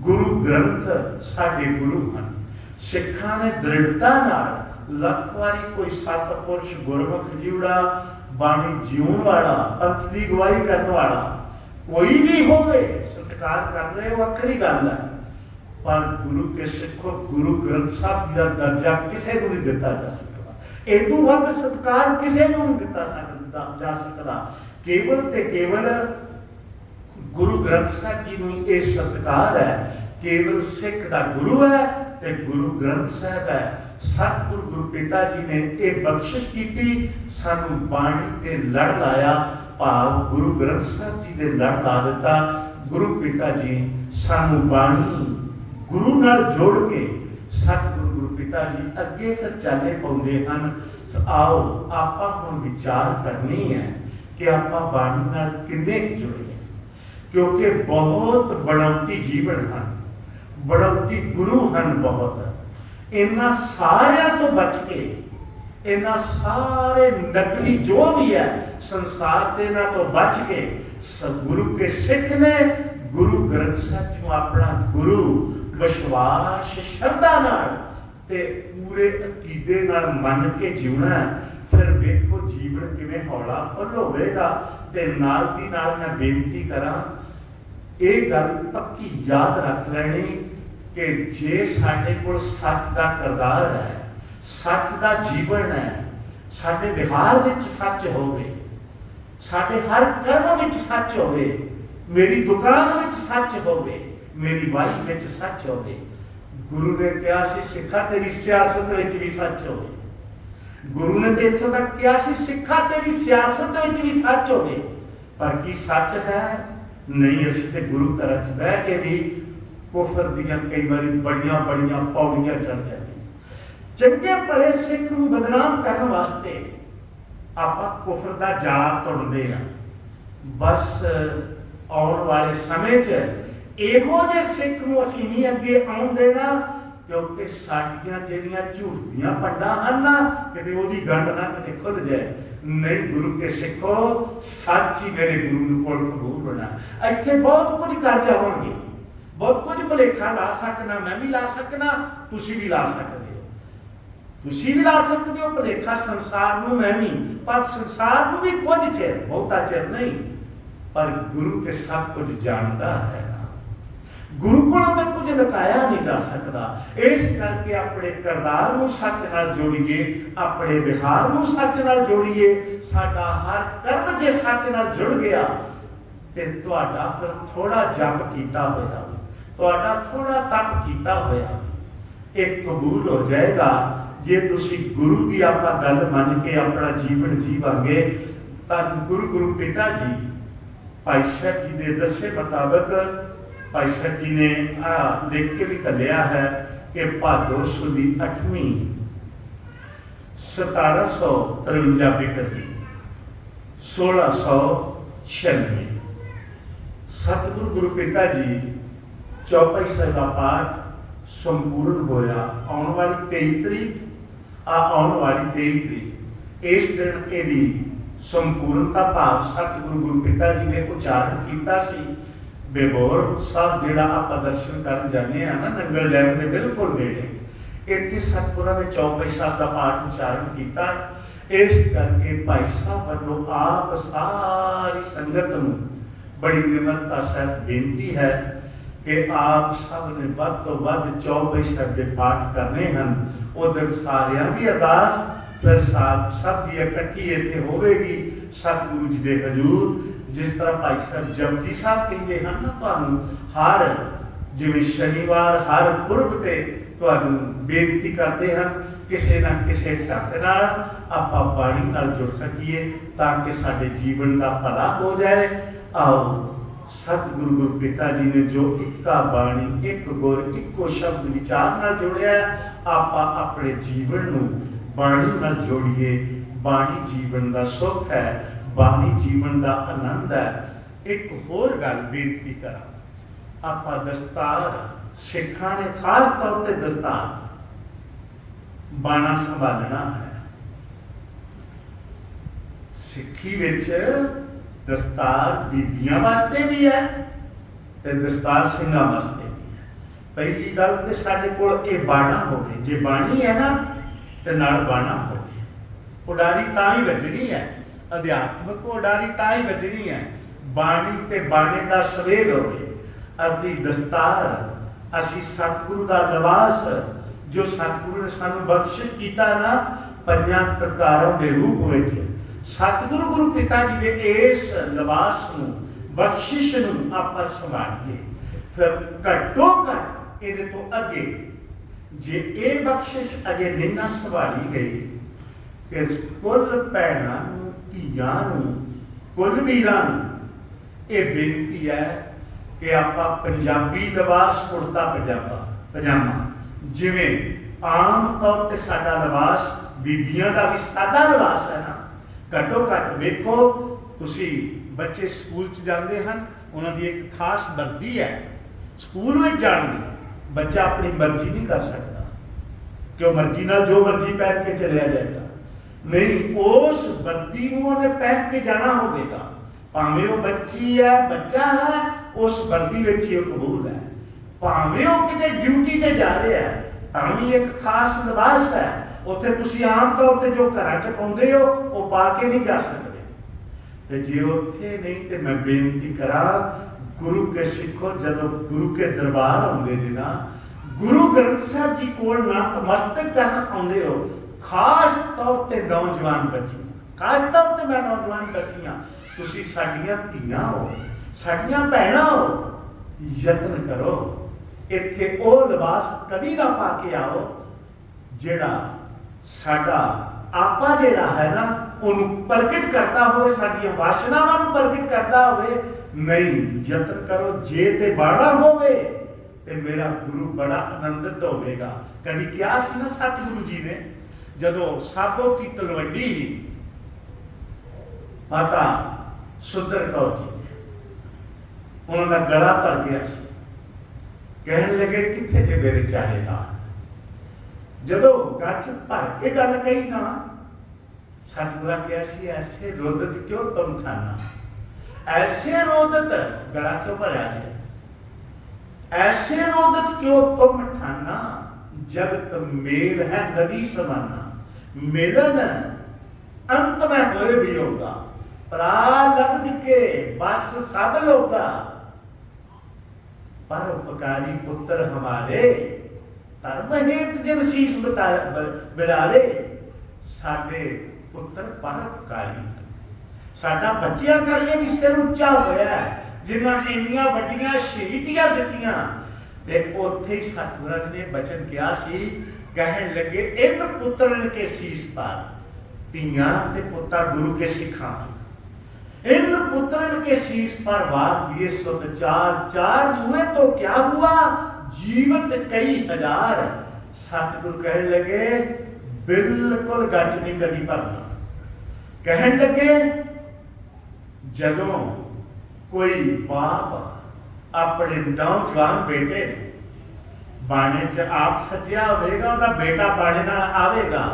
गुरु ग्रंथ साडे गुरु हैं। सिखां ने दृढ़ता नाल लख वारी कोई सतपुरुष गुरमुख जीवड़ा बाणी जीवन वाला पंथ की गवाही करने वाला कोई भी होवे सत्कार कर रहे वखरी गल है, पर गुरु के सिखो गुरु ग्रंथ साहब का दर्जा किसी को नहीं दिता जा सकता। इदू वध सत्कार किसी को नहीं दिता जा सकता। केवल ते केवल गुरु ग्रंथ साहब जी ਨੂੰ ਇਹ ਸਤਿਕਾਰ ਹੈ। केवल सिख का गुरु है ते गुरु ग्रंथ साहब है। सतगुरु गुरु पिता जी ने यह बख्शिश की, सानू बाणी ते लड़ लाया, भाव गुरु ग्रंथ साहब जी दे लड़ ला दिता। गुरु पिता जी सानू बाणी गुरु नाल जोड़ के सतगुरु गुरु पिता जी अगे फिर चाले पाउंदे हन। आओ आपां हुण विचार करनी है कि आपां बाणी नाल किन्ने जुड़े, क्योंकि बहुत बनौटी जीवन हैं, बनौटी गुरु हैं बहुत। इन्हां सारियां तो बच के, इन्हां सारे नकली जो भी है संसार के इन्हां तो बच के गुरु के सिख ने गुरु ग्रंथ साहब जी अपना गुरु विश्वास श्रद्धा नाल ते पूरे अकीदे नाल मन के जीवना। फिर वेखो जीवन किवें हौला फुल होवेगा। ते नाल दी नाल मैं बेनती करां, ये गल पक्की याद रख लेनी कि जे साडे कोल सच का किरदार है, सच का जीवन है, साडे विहार विच सच होवे, साडे हर कर्म विच सच होवे, मेरी दुकान विच सच होवे, मेरी वाही विच सच होवे। गुरु ने कहा सी सिखा तेरी सियासत विच भी सच होवे। गुरु ने तो इत्थों तक कहा सी सिखा तेरी सियासत विच भी सच होवे। पर की सच है? नहीं। असीं ते गुरु घर च बह के भी कुफर दियां कई बारी बड़ियां बड़ियां पौड़ियां चढ़ जाती। चंगे भले सिख नूं बदनाम करने वास्ते आपां कुफर दा जाल तोड़दे आ। बस आउण वाले समय च इहो जे सिख नूं असीं नहीं अगे आउण देना, क्योंकि साडियां जिहड़ियां झूठ दियां पंडां हन ना, किते ओहदी गंढ ना किते खुल जाए। नहीं, गुरु के सिखो सच ही मेरे गुरु कोल कबूल होना। इत्थे बहुत कुछ कर जावांगे, बहुत कुछ भुलेखा ला सकना, मैं भी ला सकना, तुसीं भी ला सकदे हो, तुसीं भी ला सकदे हो भुलेखा संसार नूं, मैं भी। पर संसार नूं भी कुछ चिर, बहुता चिर नहीं, पर गुरु ते सब कुछ जानता है। गुरु को कुछ लुकाया नहीं जा सकता। इस करके अपने किरदार नूं सच नाल जोड़िए, अपने विहार नूं सच नाल जोड़िए। साडा हर कर्म जे सच नाल जुड़ गया ते तुहाडा फिर थोड़ा जप कीता होया, तुहाडा थोड़ा तप कीता होया एक कबूल हो जाएगा। जे तुसीं गुरु की आपां गल मन के अपना जीवन जीवांगे तां गुरु गुरु पिता जी भाई साहब जी दे दसे मुताबिक भाई साहब जी ने लिख के भी कलिया है कि भादो सुदी 8वीं 1753 बिकरी 1696 सतगुरु गुरु पिता जी चौपाई साहिब का पाठ संपूर्ण होया। आने वाली 23 तरीक आने वाली 23 तरीक इस दिन यदि संपूर्णता भाव सतगुरु गुरु पिता जी ने उच्चारण किया सी। बेबोर साहब जिहड़ा आपां दर्शन करन जाने ना नंगल डैम के बिल्कुल नेड़े, इत्थे सतगुरां ने चौपाई साहब का पाठ उच्चारण किया। इस करके भाई साहब वालों आप सारी संगत नूं बड़ी निमरता सहित बेनती है कि आप सब ने वध तो वध चौपाई साहब के पाठ करने हैं। उधर सारियां दी अरदास फिर सब की इकट्ठी इत्थे होवेगी सतगुरु जी दे हजूर। जिस तरह भाई साहब जपजी साहब कहते हैं ना, तुहानूं हर जिवें शनिवार हर पुरब ते तुहानूं बेनती करते हैं किसी ना किसी ढंग नाल आपां बाणी नाल जुड़ सकीए ताकि साडे जीवन का भला हो जाए। आओ सतगुरु गुरु पिता जी ने जो इक्का बाणी एक गुर इक्को शब्द विचार नाल जोड़िया, आपां अपने जीवन नूं बाणी नाल जोड़िए। बाणी जीवन का सुख है, बाणी जीवन का आनंद है। एक होर गल बेनती करा, आपां दस्तार सिखां ने खास तौर पर दस्तार बाणा संभालना है। सिक्खी विच दस्तार बीबियां वास्ते भी है ते दस्तार सिंघां वास्ते भी है। पहली गल तो साडे कोल ये बाणा होवे, जे बाणी है ना ते नाल बाणा होवे, उडारी तां ही वजनी है, अध्यात्मक उडारी तां ही वजनी है। बाणी ते बाणे दा सवेल होवे, असी दस्तार, असी सतगुरु दा लिबास जो सतगुरु ने सानू बख्शिश कीता ना पंजां प्रकारां दे रूप विच, सतगुरु गुरु पिता जी दे इस लिबास नूं बख्शिश नूं आपां संभालीए। फिर घट्टो घट इहदे तो अगे जे ये बख्शिश अजे नहीं ना संभाली गई कि कुल भैणां नूं, धीआं नूं, कुल वीरां नूं ये बेनती है कि आपां पंजाबी लिबास कुर्ता पजामा जिवें आम तौर पर साडा लिबास बीबियां का भी सादा लिबास है ना, घट्टो घट वेखो तुसी बच्चे स्कूल च जाते हैं, उन्होंने एक खास वर्दी है, स्कूल में जाने बच्चा अपनी मर्जी नहीं कर सकता, क्यों मर्जी ना जो मर्जी पहन के चलिया जाएगा, नहीं उस वर्दी को उन्हें पहन के जाना होगा, भावें वो बच्ची है बच्चा है उस वर्दी में कबूल है, भावें वो कितने ड्यूटी ते जा रहे हैं तां एक खास लिबास है, उत्थे तुसी आम तौर पर जो घर च पाउंदे हो वो पा के नहीं जा सकते, ते जे उत्थे नहीं तो मैं बेनती करा गुरु के सिखो, जदों गुरु के दरबार आउंदे जे ना, गुरु ग्रंथ साहब जी कोल नतमस्तक करन आउंदे हो, खास तौर पर नौजवान बच्चियां, खास तौर पर मैं नौजवान बच्चियां, तुसी साडियां धीआं हो, साडियां भैणां हो, यत्न करो इत्थे ओ लिबास कदी ना पा के आओ जिहड़ा साडा आपा जिहड़ा है ना उन्हें प्रगट करता हो, साडियां वासनावां नूं प्रगट करता हो। नहीं यत्न करो जे ते बाड़ा होवे ते मेरा गुरु बड़ा आनंदित होवेगा। कभी क्या सी ना सतगुरु जी ने जदों साबो की तलवंडी माता सुंदर कौर जी उन्होंने गला भर गया, कहने लगे किथे जे मेरे चारे लाल, जदों गच भर के गल कही ना सतगुरा कहा सी ऐसे रोदत क्यों तुम खाना, ऐसे रोदत गला क्यों भरा है, ऐसे रोदत क्यों तुम ठाना, जगत मेल है नदी समाना, मिलन अंत में होए भी होगा, प्रालब्ध के बस सब लोगा, परोपकारी पुत्र हमारे धर्म हेत जिन शीस बिलारे, साडे पुत्र परोपकारी, साडा बच्चियां करके भी सिर उच्चा होया है, जिन्हां इन्नियां वड्डियां शहीदियां दित्तियां, ते उत्थे ही सतगुरां ने बचन किया सी, कहन लगे इन पुत्रन के शीस पर धीआं ते पुत्र गुरु के सिखां, इन पुत्रन के शीस पर वार दिए सुत चार, चार हुए तो क्या हुआ जीवत कई हजार। सतगुरु कहने लगे बिल्कुल गच नहीं कदी भरना, कहने लगे जदों कोई बाप अपने नौजवान बेटे बाणे च आप सजिया होगा, उसका बेटा बाणे नाल आवेगा,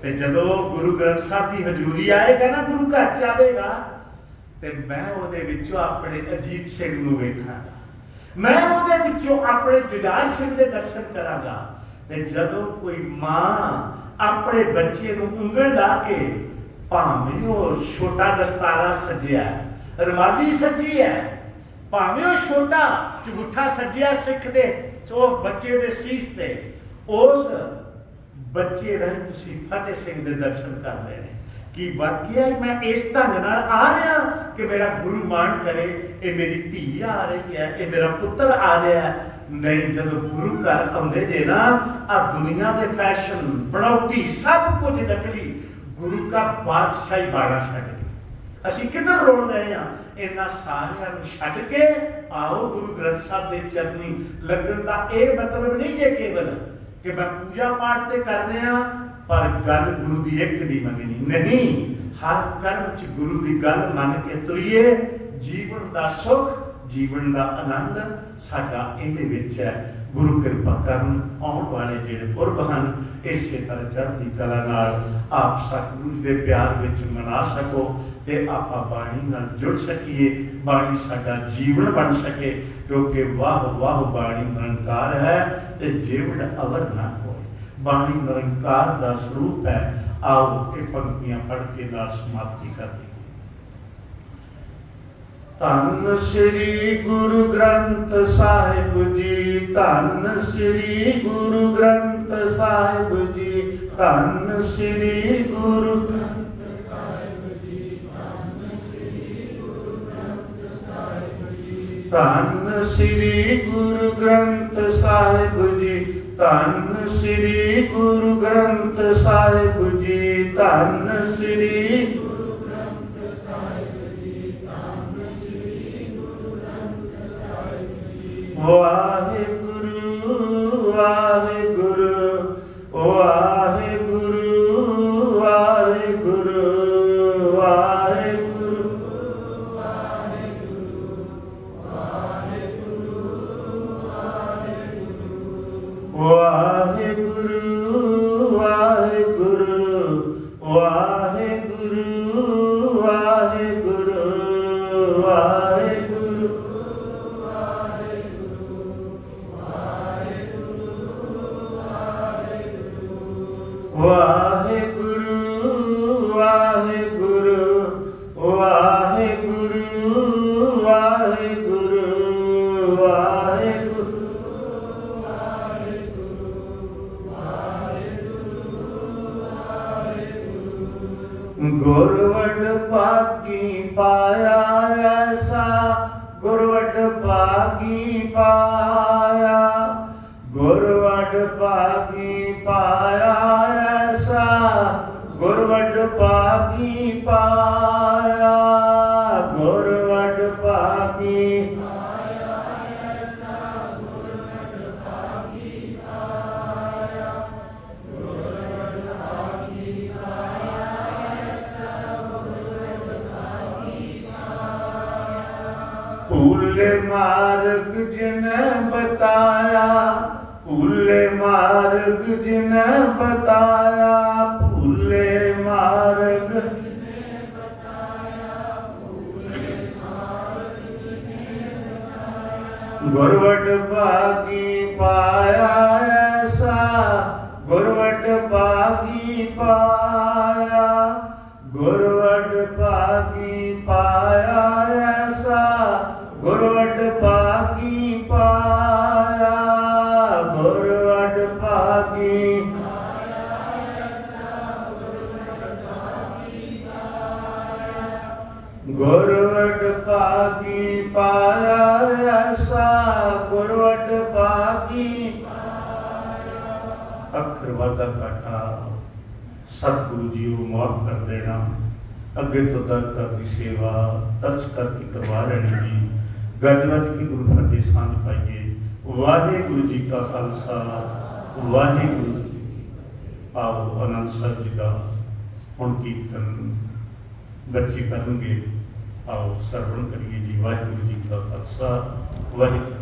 ते जदों गुरु ग्रंथ साहब की हजूरी आएगा ना, गुरु घर च आवेगा, ते मैं उहदे विचों अपने अजीत सिंह नूं वेखांगा, मैं उहदे विचों अपने जुझार सिंह दे दर्शन करांगा, ते जदों कोई मां अपने बच्चे नूं उंगल ला के भावें वो छोटा दस्तारा सजिया रमाली सजी है, भावें वो छोटा चुगुठा सजिया सिख दे तो बच्चे दे सीस ते, उस बच्चे रहे तुसीं फतेह सिंह दे दर्शन कर लेने कि वाकई मैं इस ढंग नाल आ रहा कि मेरा गुरु मान करे, ये मेरी धी आ रही है, ये मेरा पुत्र आ रहा है। नहीं जब गुरु घर आउंदे जे ना आ दुनिया के फैशन बनौटी सब कुछ नकली, गुरु का बादशाही बाड़ा छड्ड के असीं किधर रोल रहे हैं, इन्हां सारियां नूं छड्ड के आओ गुरु ग्रंथ साहब दे चरनी लगन दा ये मतलब नहीं जे केवल कि मैं पूजा पाठ ते कर रहा पर गल गुरु की एक नहीं मंगनी, नहीं हर कर्म च गुरु की गल मन के तुरीए, जीवन का सुख जीवन का आनंद साडा इहदे विच है। ਗੁਰੂ ਕਿਰਪਾ ਕਰਨ ਆਉਣ ਵਾਲੇ ਜਿਹੜੇ ਪੁਰਬ ਹਨ ਇਸੇ ਤਰ੍ਹਾਂ ਚੜ੍ਹਦੀ ਕਲਾ ਨਾਲ ਆਪ ਸਤਿਗੁਰੂ ਜੀ ਦੇ ਪਿਆਰ ਵਿੱਚ ਮਨਾ ਸਕੋ ਤੇ ਆਪਾਂ ਬਾਣੀ ਨਾਲ ਜੁੜ ਸਕੀਏ, ਬਾਣੀ ਸਾਡਾ ਜੀਵਨ ਬਣ ਸਕੇ, ਕਿਉਂਕਿ ਵਾਹ ਵਾਹ ਬਾਣੀ ਨਿਰੰਕਾਰ ਹੈ ਤੇ ਜੀਵਨ ਅਵਰ ਨਾ ਕੋਈ। ਬਾਣੀ ਨਿਰੰਕਾਰ ਦਾ ਸਰੂਪ ਹੈ। ਆਓ ਇਹ ਪੰਕਤੀਆਂ ਪੜ੍ਹ ਕੇ ਨਾਲ ਸਮਾਪਤੀ ਕਰਦੇ। ਧੰਨ ਸ੍ਰੀ ਗੁਰੂ ਗ੍ਰੰਥ ਸਾਹਿਬ ਜੀ, ਧੰਨ ਸ੍ਰੀ ਗੁਰੂ ਗ੍ਰੰਥ ਸਾਹਿਬ ਜੀ, ਧੰਨ ਸ੍ਰੀ ਗੁਰੂ ਗ੍ਰੰਥ ਸਾਹਿਬ ਜੀ, ਧੰਨ ਸ੍ਰੀ ਗੁਰੂ ਗ੍ਰੰਥ ਸਾਹਿਬ ਜੀ, ਧੰਨ ਸ੍ਰੀ ਗੁਰੂ ਗ੍ਰੰਥ ਸਾਹਿਬ ਜੀ, ਧੰਨ ਸ੍ਰੀ ਗੁਰੂ ਗ੍ਰੰਥ ਸਾਹਿਬ ਜੀ, ਧੰਨ ਸ੍ਰੀ ਗੁਰੂ ਗ੍ਰੰਥ ਸਾਹਿਬ ਜੀ, ਧੰਨ ਸ੍ਰੀ ਗੁਰੂ ਗ੍ਰੰਥ ਸਾਹਿਬ ਜੀ। ਵਾਹਿਗੁਰੂ ਵਾਹਿਗੁਰੂ ਵਾਹਿਗੁਰੂ ਵਾਹਿਗੁਰੂ ਵਾਹਿਗੁਰੂ ਵਾਹਿਗੁਰੂ ਵਾਹਿਗੁਰੂ ਵਾਹਿਗੁਰੂ ਵਾਹਿਗੁਰੂ ਵਾਹਿਗੁਰੂ ਵਾਹਿਗੁਰੂ ਵਾਹਿਗੁਰੂ ਵਾਹਿਗੁਰੂ ਵਾਹਿਗੁਰੂ ਵਾਹਿਗੁਰੂ ਗੁਰਵਡ ਭਾਗੀ ਪਾਇਆ ਐਸਾ, ਗੁਰਵਡ ਭਾਗੀ ਪਾਇਆ, ਗੁਰਵਡ ਭਾਗੀ ਪਾਇਆ ਐਸਾ, ਗੁਰਵਡ ਭਾਗੀ ਪਾਇਆ, ਗੁਰਵਡ ਭਾਗੀ ਪਾਇਆ ਐਸਾ, ਗੁਰਵਡ ਭਾਗੀ ਪਾਇਆ, ਗੁਰਵਡ ਭਾਗੀ ਭੂਲੇ ਮਾਰਗ ਜਿਨ ਬਤਾਇਆ, ਭੂਲੇ ਮਾਰਗ ਜਿਨ ਬਤਾਇਆ, ਭੂਲੇ ਮਾਰਗ ਜਿਨ ਬਤਾਇਆ, ਭੂਲੇ ਮਾਰਗ ਜਿਨ ਬਤਾਇਆ, ਗੁਰਵਡ ਭਾਗੀ ਪਾਇਆ ਐਸਾ, ਗੁਰਵਡ ਭਾਗੀ ਪਾਇਆ, ਗੁਰਵਡ ਭਾਗੀ ਪਾਇਆ ਐਸਾ, ਗੁਰਵਡ ਭਾਗੀ ਪਾਇਆ, ਗੁਰਵਡ ਭਾਗੀ ਪਾਇਆ ਐਸਾ, ਗੁਰਵਡ ਭਾਗੀ ਪਾਇਆ, ਗੁਰਵਡ ਭਾਗੀ ਪਾਇਆ ਐਸਾ, ਗੁਰਵਡ ਭਾਗੀ ਪਾਇਆ। ਅੱਖਰ ਵਾਧਾ ਘਾਟਾ ਸਤਿਗੁਰੂ ਜੀ ਨੂੰ ਮਾਫ ਕਰ ਦੇਣਾ, ਅੱਗੇ ਤੋਂ ਦਰ ਕਰ ਦੀ ਸੇਵਾ ਤਰਸ ਕਰਕੇ ਕਰਵਾ ਲੈਣੀ ਜੀ। ਗੱਜਵਤ ਕੀ ਗੁਰੂ ਫਤਿਹ ਸਾਂਝ ਪਾਈਏ। ਵਾਹਿਗੁਰੂ ਜੀ ਕਾ ਖਾਲਸਾ, ਵਾਹਿਗੁਰੂ ਜੀ ਕੀ ਫਤਿਹ। ਆਓ ਆਨੰਦ ਸਾਹਿਬ ਜੀ ਦਾ ਹੁਣ ਕੀਰਤਨ ਬੱਚੇ ਕਰਨਗੇ, ਆਓ ਸਰਵਣ ਕਰੀਏ ਜੀ। ਵਾਹਿਗੁਰੂ ਜੀ ਕਾ ਖਾਲਸਾ, ਵਾਹਿਗੁਰੂ।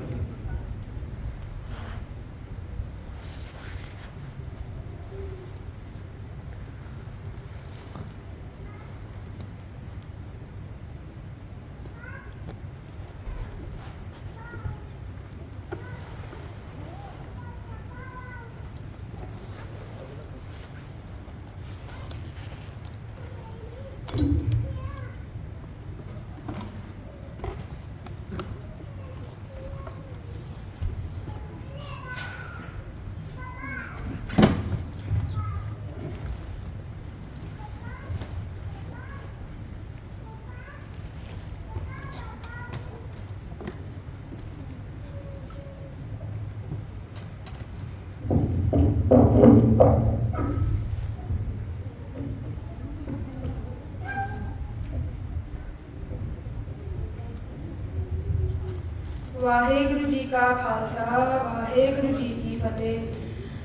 ਵਾਹਿਗੁਰੂ ਜੀ ਕਾ ਖਾਲਸਾ, ਵਾਹਿਗੁਰੂ ਜੀ ਕੀ ਫਤਿਹ।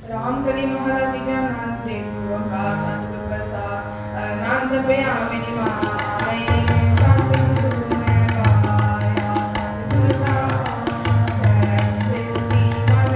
ਰਾਮ ਕਲੀ ਮਹਲਾ ਤੀਜਾ। ਆਨੰਦ ਦੇਖੋ ਆਕਾਸ਼ ਸਤਿਗੁਰ ਪ੍ਰਸਾਦ, ਆਨੰਦ ਪਿਆ ਮੇਰੀ ਮਾਏ, ਸਤਿਗੁਰੂ ਮੈਂ ਪਾਇਆ, ਸਤਿਗੁਰ ਦਾ ਸਹਿਜ ਸਿੱਧੀ ਮਨ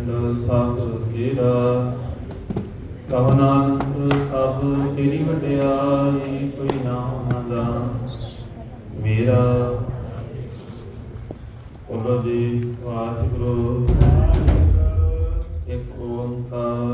ਪਿੰਡ ਸਭ ਤੇਰਾ। ਕਹੋ ਨਾਨਕ ਸਭ ਤੇਰੀ ਵਡਿਆਈ, ਕੋਈ ਨਾਮ ਦਾ ਮੇਰਾ। ਬੋਲੋ ਜੀ ਵਾਹਿਗੁਰੂ। ਇੱਕ ਓੰਕਾਰ